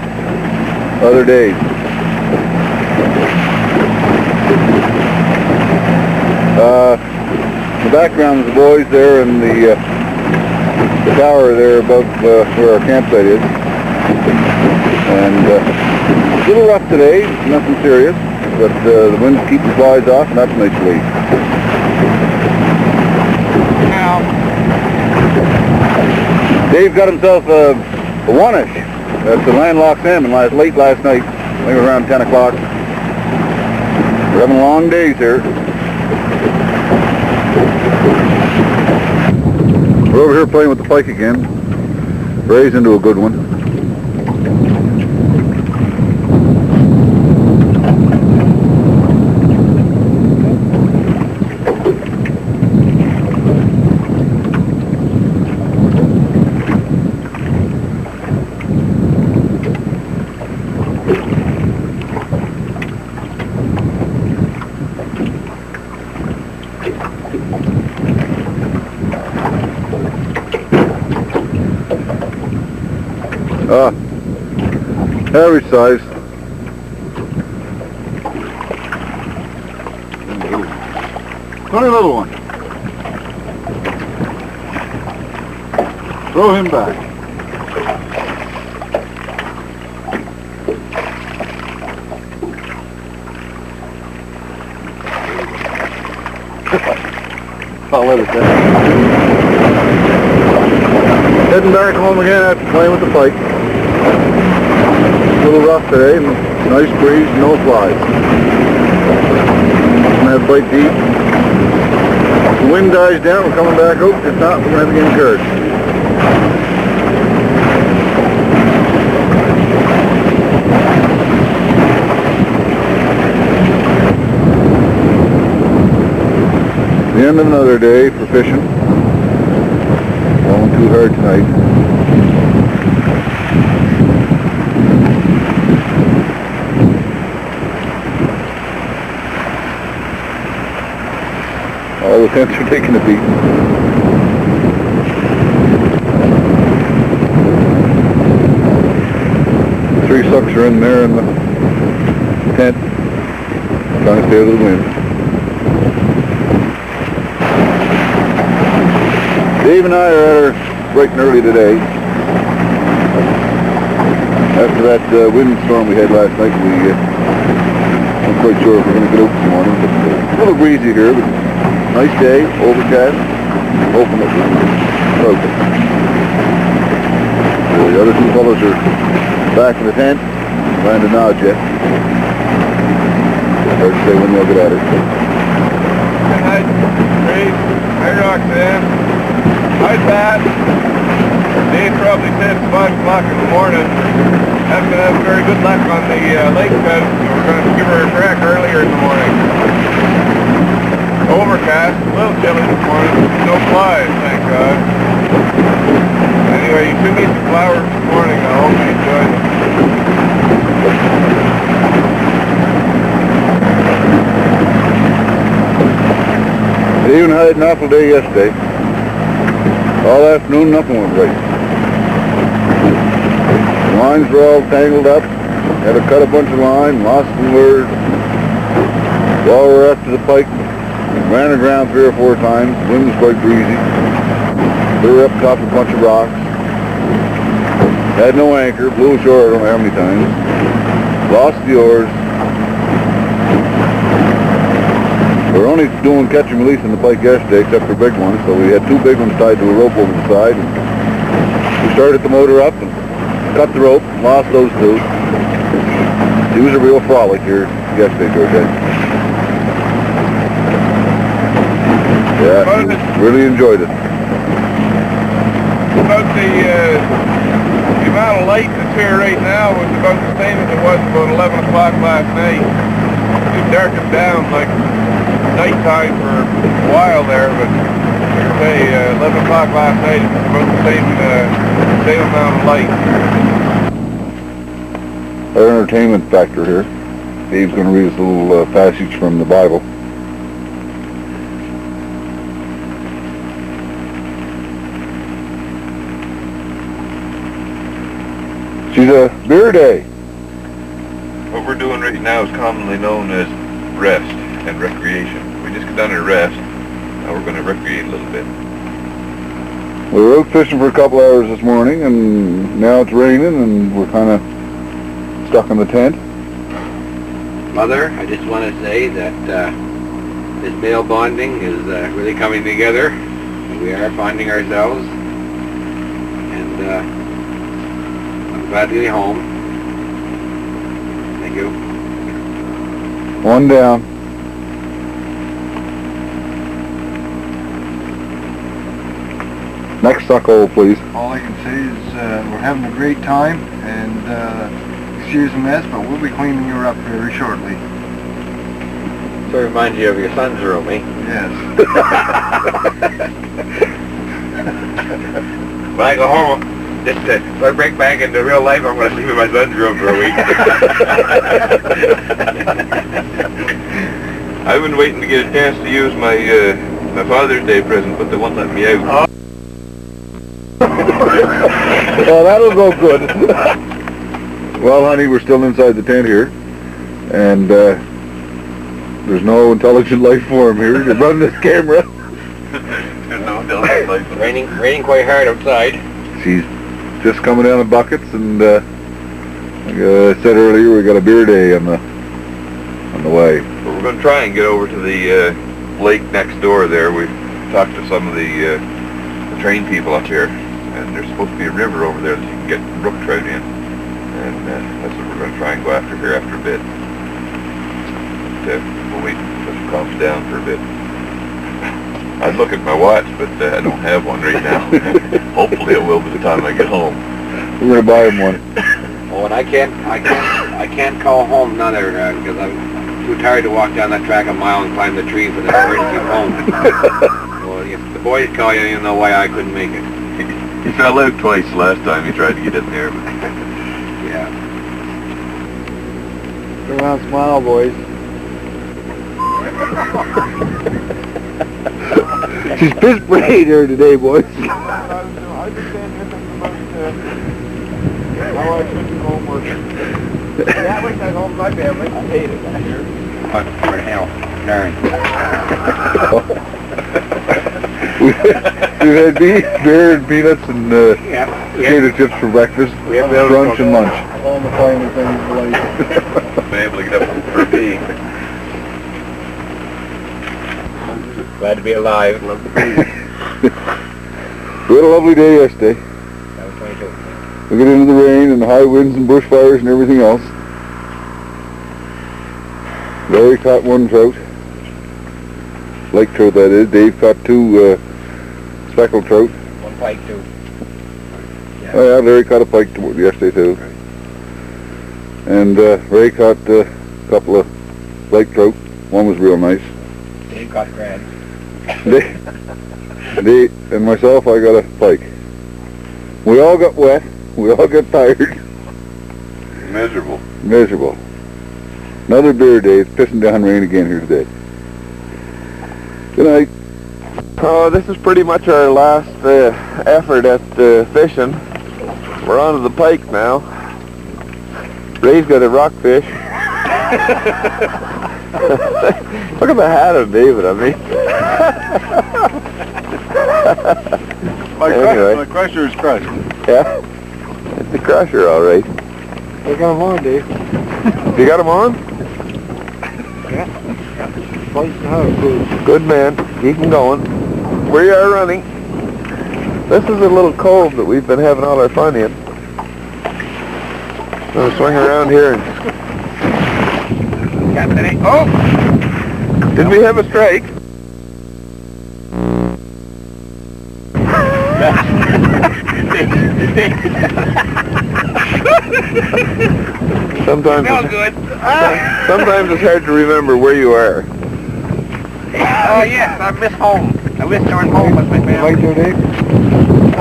other days. The background is the boys there and the tower there above where our campsite is. And a little rough today, nothing serious, but the wind's keeping the flies off, and that's nice to leave. Now, Dave got himself a one-ish. That's a landlocked salmon late last night, maybe around 10 o'clock. We're having long days here. We're over here playing with the pike again. Ray's into a good one. Average size. Funny little one. Throw him back. I'll let it down. Heading back home again after playing with the pike. A little rough today, and nice breeze, no flies. Gonna have bite deep. If the wind dies down, we're coming back out. If not, we're gonna have to get encouraged. The end of another day for fishing. Going too hard tonight. All the tents are taking a beat. The 3 sucks are in there in the tent, trying to stay out of the wind. Dave and I are at her bright and early today. After that windstorm we had last night, I'm quite sure if we're going to get out this morning. But, a little breezy here, but nice day, overcast. Hoping it will float. The other 2 fellows are back in the tent, trying to nod yet. Hard to say when they'll get at it. Good night, Dave. Hi, Roxanne. Hi, Pat. Dave probably said it's 5 o'clock in the morning. That's going to have very good luck on the lake bed, so we're going to give her a crack earlier in the morning. Overcast, a little chilly this morning. No flies, thank God. Anyway, you should meet the flowers this morning. I hope you enjoy them. They even had an awful day yesterday. All afternoon, nothing went right. The lines were all tangled up. Had to cut a bunch of line, lost some lures. While we were after the pike, ran aground 3 or 4 times. The wind was quite breezy. We were up top of a bunch of rocks. Had no anchor, blew ashore I don't know how many times. Lost the oars. We were only doing catch and release on the pike yesterday, except for big ones, so we had 2 big ones tied to a rope over the side. And we started the motor up and cut the rope, and lost those 2. It was a real frolic here yesterday, George. Yeah, really enjoyed it. About the amount of light that's here right now was about the same as it was about 11 o'clock last night. It darkened down like nighttime for a while there, but like I say, 11 o'clock last night, it was about the same amount of light. Our entertainment factor here. Dave's going to read us a little passage from the Bible. She's a beer day. What we're doing right now is commonly known as rest and recreation. We just got done a rest, now we're going to recreate a little bit. We were out fishing for a couple hours this morning, and now it's raining, and we're kind of stuck in the tent. Mother, I just want to say that this male bonding is really coming together. We are bonding ourselves, and I'm glad to be home. Thank you. One down. Next suck hole, please. All I can say is we're having a great time, and excuse the mess, but we'll be cleaning her up very shortly. So it reminds you of your son's room, eh? Yes. When I go home, just if I break back into real life, I'm going to sleep in my son's room for a week. I've been waiting to get a chance to use my my Father's Day present, but they won't let me out. Well, that'll go good. Well, honey, we're still inside the tent here, and there's no intelligent life form here to run this camera. There's no intelligent life form. Raining quite hard outside. She's just coming down in buckets, and like I said earlier, we got a beer day on the way. But we're going to try and get over to the lake next door there. We talked to some of the train people up here, and there's supposed to be a river over there that you can get brook trout in, and that's what we're going to try and go after here after a bit. But, we'll wait until it calms down for a bit. I'd look at my watch, but I don't have one right now. Hopefully it will by the time I get home. We're going to buy him one. Oh, and I can't call home none because I'm too tired to walk down that track a mile and climb the trees and then emergency home. Well, if the boys call you, you know why I couldn't make it. He fell out twice the last time he tried to get in there. But Yeah. Turn around, smile, boys. She's pissed brave here today, boys. I understand this about how I took you home working. Yeah, I wish I was home with my family. I hate it out here. What the hell? Darn. We've had beer and peanuts and potato chips for breakfast, brunch and lunch. All the finer things in life. been able to get up for a pee. Glad to be alive. Love the food. We had a lovely day yesterday. That was 22. We get into the rain and the high winds and bushfires and everything else. Larry caught one trout. Lake trout, that is. Dave caught two speckled trout. One pike too. Oh yeah, Larry caught a pike yesterday too. And Ray caught a couple of lake trout. One was real nice. Dave caught crabs. Dave and myself, I got a pike. We all got wet. We all got tired. Miserable. Miserable. Another beer day. It's pissing down rain again here today. Good night. Oh, this is pretty much our last effort at fishing. We're on to the pike now. Ray's got a rockfish. Look at the hat of David, I mean. My crusher is crushed. Yeah? It's a crusher, all right. I got them on, Dave. You got him on? Yeah. Fighting how it goes. Good man. Keep him going. We are running. This is a little cove that we've been having all our fun in. Gonna swing around here and... Oh! Did we have a strike? Sometimes it's hard to remember where you are. Oh yes, I miss home. I miss going home with my family. Right there, Dave?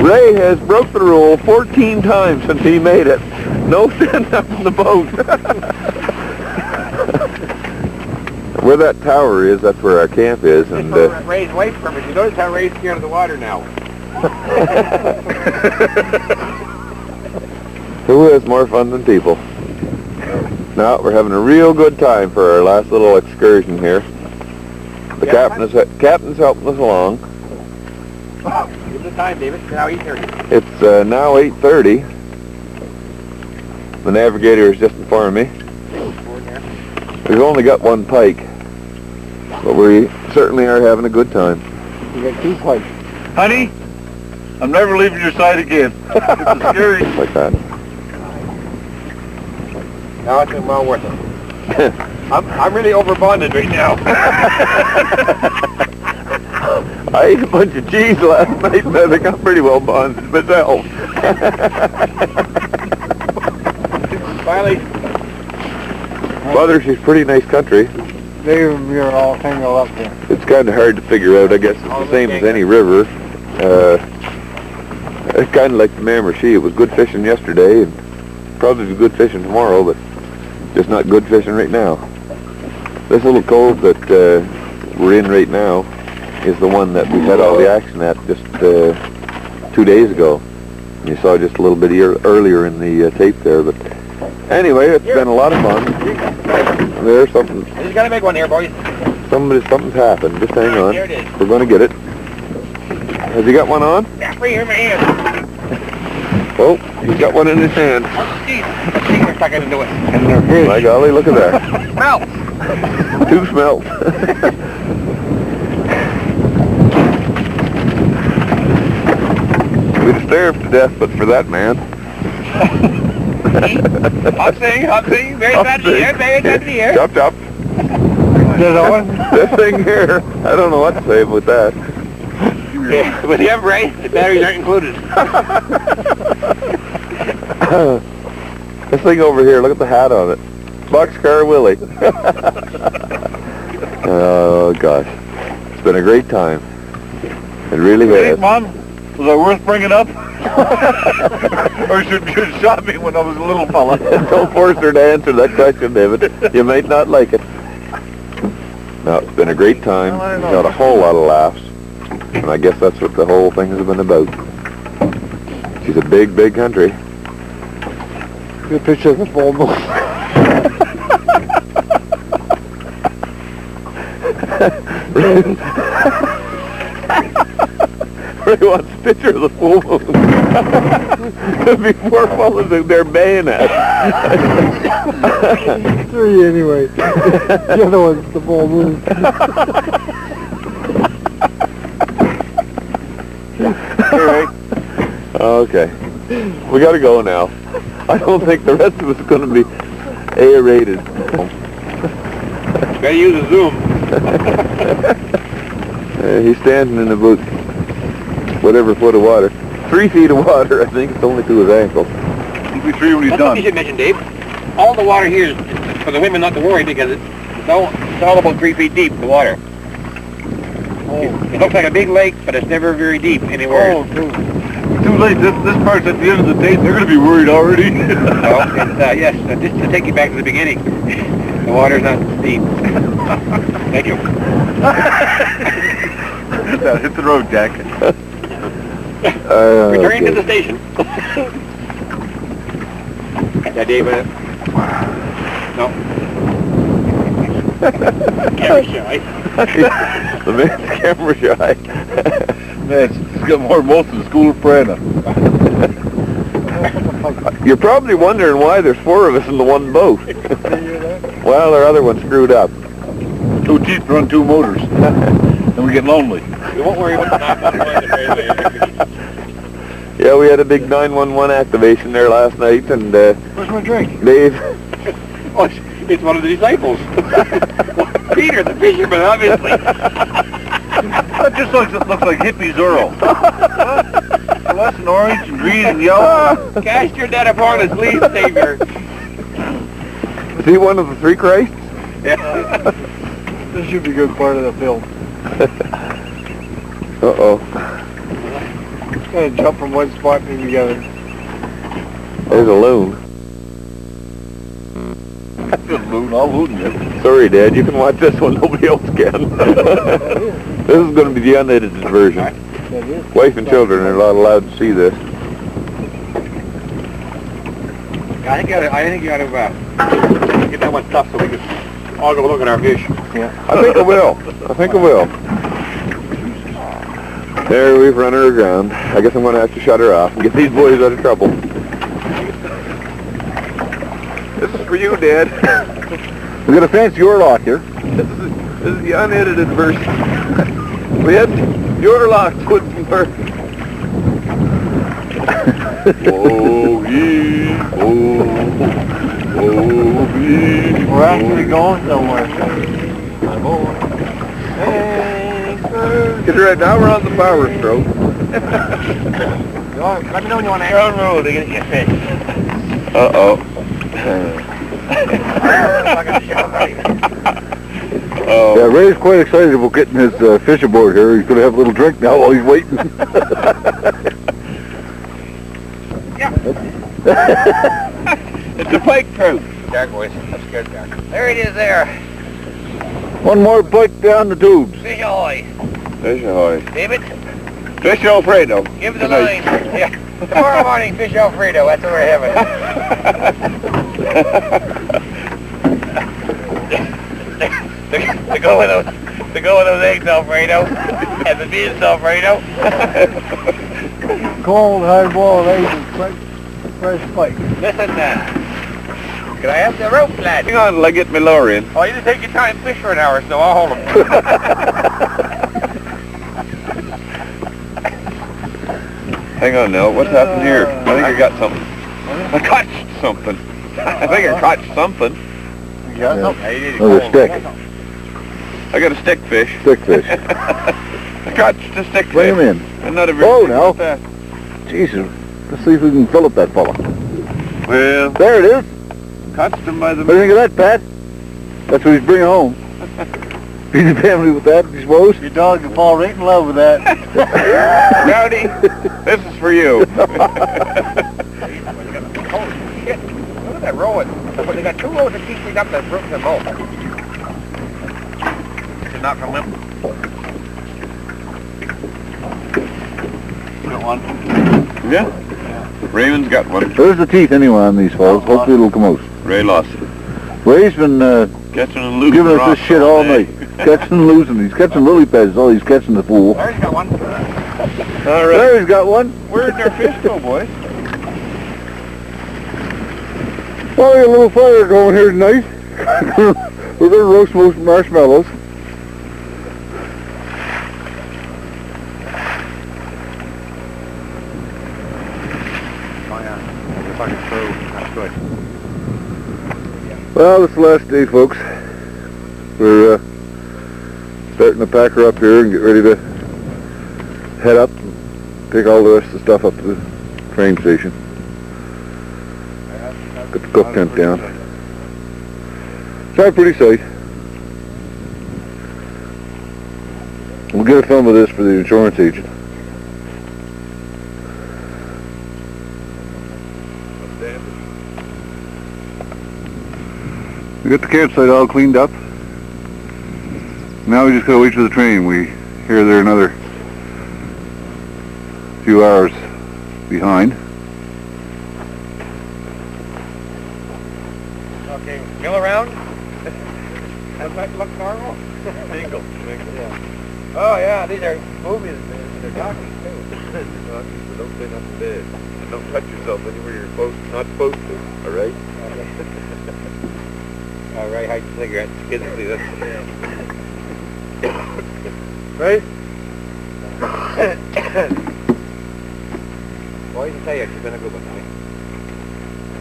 Ray has broke the rule 14 times since he made it. No sitting up in the boat. Where that tower is, that's where our camp is. And Ray's wife purpose. You notice how Ray's scared of the water now. Who has more fun than people? Now we're having a real good time for our last little excursion here. The captain's helping us along. Give the time, David. It's now 8:30. It's now 8:30. The navigator has just informed me. We've only got one pike, but we certainly are having a good time. You got 2 pikes. Honey, I'm never leaving your side again. It's scary. Like that. Now it's well worth it. I'm really overbonded right now. I ate a bunch of cheese last night and I think I'm pretty well bonded myself. Finally. Mother, she's pretty nice country. Dave and me are all tangled up there. It's kind of hard to figure out. I guess it's the same as any river. It's kind of like the Miramichi. It was good fishing yesterday and probably be good fishing tomorrow, but just not good fishing right now. This little cove that we're in right now is the one that we had all the action at just 2 days ago. You saw just a little bit earlier in the tape there, but anyway, it's been a lot of fun. There's something. He's got a big one here, boys. Something's happened. Just hang on. Here it is. We're going to get it. Has he got one on? Yeah, right here in my hand. Oh, he's got one in his hand. Jeez, the finger stuck into it. And they're fish. My golly, look at that. Smell. 2 smells. We'd have starved to death, but for that man. Hot thing, very bad to hear, very bad to hear. Chop, chop. This thing here, I don't know what to say about that. Yeah, with the embrace, the batteries aren't included. This thing over here, look at the hat on it. Boxcar Willie. Oh, gosh. It's been a great time. It really has. Mom, was I worth bringing up? Or should you have shot me when I was a little fella? Don't force her to answer that question, David. You might not like it. No, it's been a great time. We've got a whole lot of laughs. And I guess that's what the whole thing has been about. She's a big, big country. Good picture of the full moon. Ray wants a picture of the full moon. There'll be 4 fellas in there bayonets. 3 anyway. The other one's the full moon. Okay. We gotta go now. I don't think the rest of us are gonna be A-rated. Gotta use a zoom. He's standing in about whatever foot of water. 3 feet of water, I think. It's only to his ankles. He'll be 3 when he's That's what done. you should mention, Dave. All the water here is for the women not to worry because it's all about 3 feet deep, the water. It looks like a big lake, but it's never very deep anywhere. Oh, dude. Too late. This part's at the end of the tape. They're going to be worried already. Well, it's, yes, just to take you back to the beginning. The water's not deep. Thank you. Hit the road, Jack. Returning to the station. Yeah, Dave. No. Camera shy. The man's camera shy. Man, he's got more most of the school of Prana. You're probably wondering why there's 4 of us in the one boat. Well, our other one screwed up. Too cheap to run 2 motors. And we get lonely. You won't worry about that. Yeah, we had a big 911 activation there last night, and Where's my drink? Dave... Oh, it's one of the disciples. Peter, the fisherman, obviously. That just looks like hippie Zorro. Less than orange and green and yellow. Cast your net upon his lead, Savior. Is he one of the 3 Christs? Yeah. This should be a good part of the film. Uh-oh. Gonna jump from one spot to the other. There's a loon. Good loon, I'll loon you. Sorry, Dad, you can watch this one. Nobody else can. This is going to be the unedited version. That is. Wife and children are not allowed to see this. I think you ought to get that one stuffed so we can all go look at our fish. Yeah. I think I will. There, we've run her aground. I guess I'm going to have to shut her off and get these boys out of trouble. This is for you, Dad. We got a fancy oarlock here. This is the unedited version. We had the oarlock put from her. Oh, yee, oh, yee. We're actually going somewhere. Get right now, we're on the power stroke. Let me know when you want to air on road to get your fish. Uh-oh. Yeah, Ray's quite excited about getting his fish aboard here. He's going to have a little drink now while he's waiting. It's a pike trout. Dark boys, I'm scared dark. There it is there. One more pike down the tubes. Fish ahoy. Fish ahoy. David? Fish Alfredo. Give the line. Yeah. Tomorrow morning, fish Alfredo. That's what we're having. to go with those eggs Alfredo and the beans Alfredo. Cold, hard-boiled eggs and fresh pike. Listen, can I have the rope, lad? Hang on till I get my lure in. Oh, you just take your time, fish for an hour, so I'll hold them. Hang on now, what's happened here? I think I got something. I caught something. I think I caught something. You got something? Another stick. I got a stick fish. Stick fish. I caught a stick fish. Bring him in. I'm not a Oh, now. Jesus. Let's see if we can fill up that fella. Well, There it is. caught him by the... What do you think of that, Pat? That's what he's bringing home. Feed the family with that, I suppose. Your dog will fall right in love with that. Rowdy, this is for you. Holy shit. Look at that rowing. They got 2 rows of teeth up that broke them both. To knock them limp. Got one. Yeah? Raymond's got one. There's the teeth anyway on these falls. Hopefully it'll come out. Ray lost it. Ray's been Catching and losing giving us rocks this shit all day. night. Catching and losing. He's catching lily pads. All he's catching the pool. There's got one. All right. There he's got one. Where'd their fish go, boys? Well, we got a little fire going here tonight. We're going to roast most marshmallows. Oh yeah. You're fucking through. That's good. Well, it's the last day, folks. We're starting to pack her up here and get ready to head up and take all the rest of the stuff up to the train station. Get the cook tent down. It's pretty safe. We'll get a film of this for the insurance agent. We got the campsite all cleaned up. Now we just gotta wait for the train. We hear they're another few hours behind. Okay, mill around. Does that look normal? Single. Yeah. Oh yeah, these are movies. They're talking too. Don't say nothing bad. And don't touch yourself anywhere you're not supposed to, all right? All right, hide your cigarettes. Kids see this. Right? Boy, I tell you, you've been a good one, honey.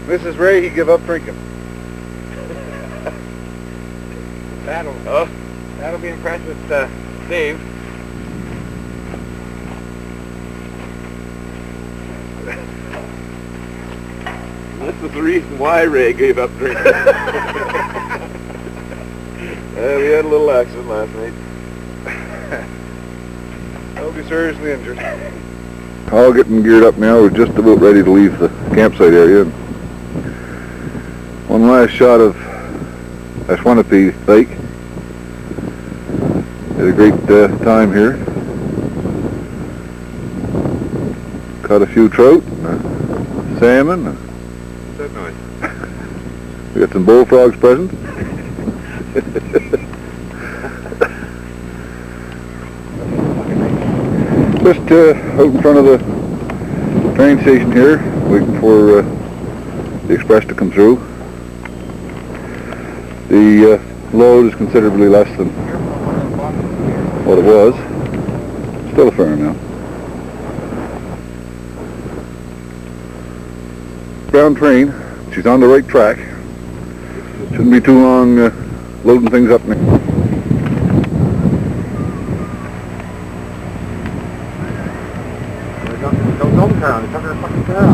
Mrs. Ray, he give up drinking. That'll be impressed with Steve. This is the reason why Ray gave up drinking. We had a little accident last night. I'll be seriously injured. All getting geared up now. We're just about ready to leave the campsite area. One last shot of Ashwanapi Lake. Had a great time here. Caught a few trout, and salmon. What's that noise? We got some bullfrogs present. Just out in front of the train station here, waiting for the express to come through. The load is considerably less than what it was. Still a fair amount. Ground train. She's on the right track. Shouldn't be too long loading things up now. Don't turn. It's under a fucking turn.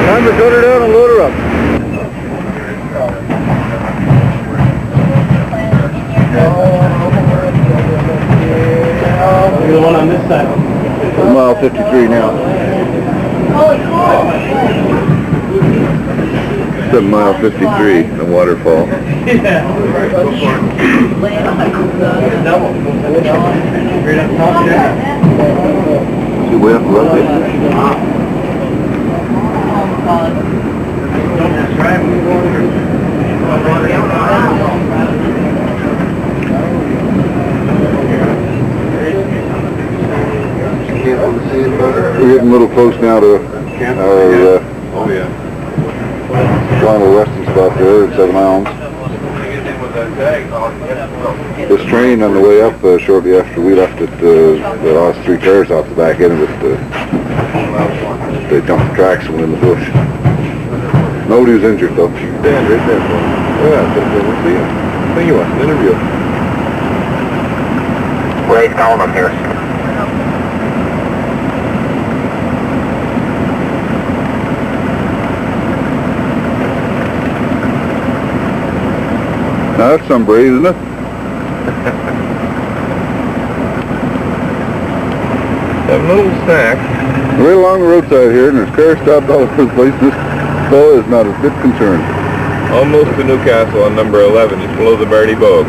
Time to shut her down and load her up. Mile 53 now. 7 mile 53, the waterfall. See, way up the road there. We're getting a little close now to our final resting spot there at 7 Islands. This train on the way up shortly after we left it, they lost 3 cars off the back end of it. They dumped the tracks and went in the bush. Nobody was injured though. Stand right there. Yeah, we'll see you. I think you want an interview. Wait, calling up here. Now that's some breeze, isn't it? Have a little snack. Right along the roadside here, and there's cars stopped all over the place. This fellow is not a bit concerned. Almost to Newcastle on number 11, just below the Barty Bog.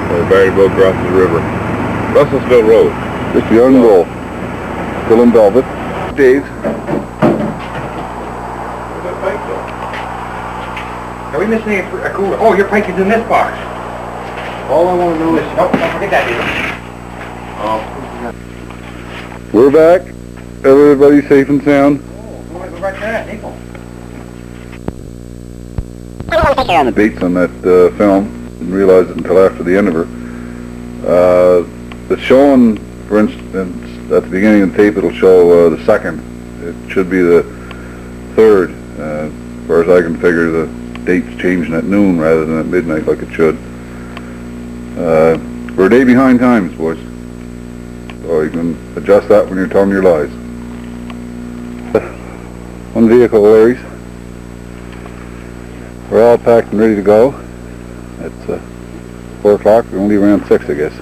Where the Barty Bog crosses the river. Russellsville Road. Just beyond the wall. Still in Velvet. Dave. Are we missing a cooler? Oh, your pike is in this box. All I want to know is... Nope, don't forget that, either. We're back. Everybody safe and sound. Oh, go right there, Nickel. Dates on that film. Didn't realize it until after the end of her. It's showing, for instance, at the beginning of the tape it'll show the 2nd. It should be the 3rd. As far as I can figure, the date's changing at noon rather than at midnight like it should. We're a day behind times, boys. So you can adjust that when you're telling your lies. One vehicle, Larry's. We're all packed and ready to go. It's 4 o'clock. We're only around 6, I guess.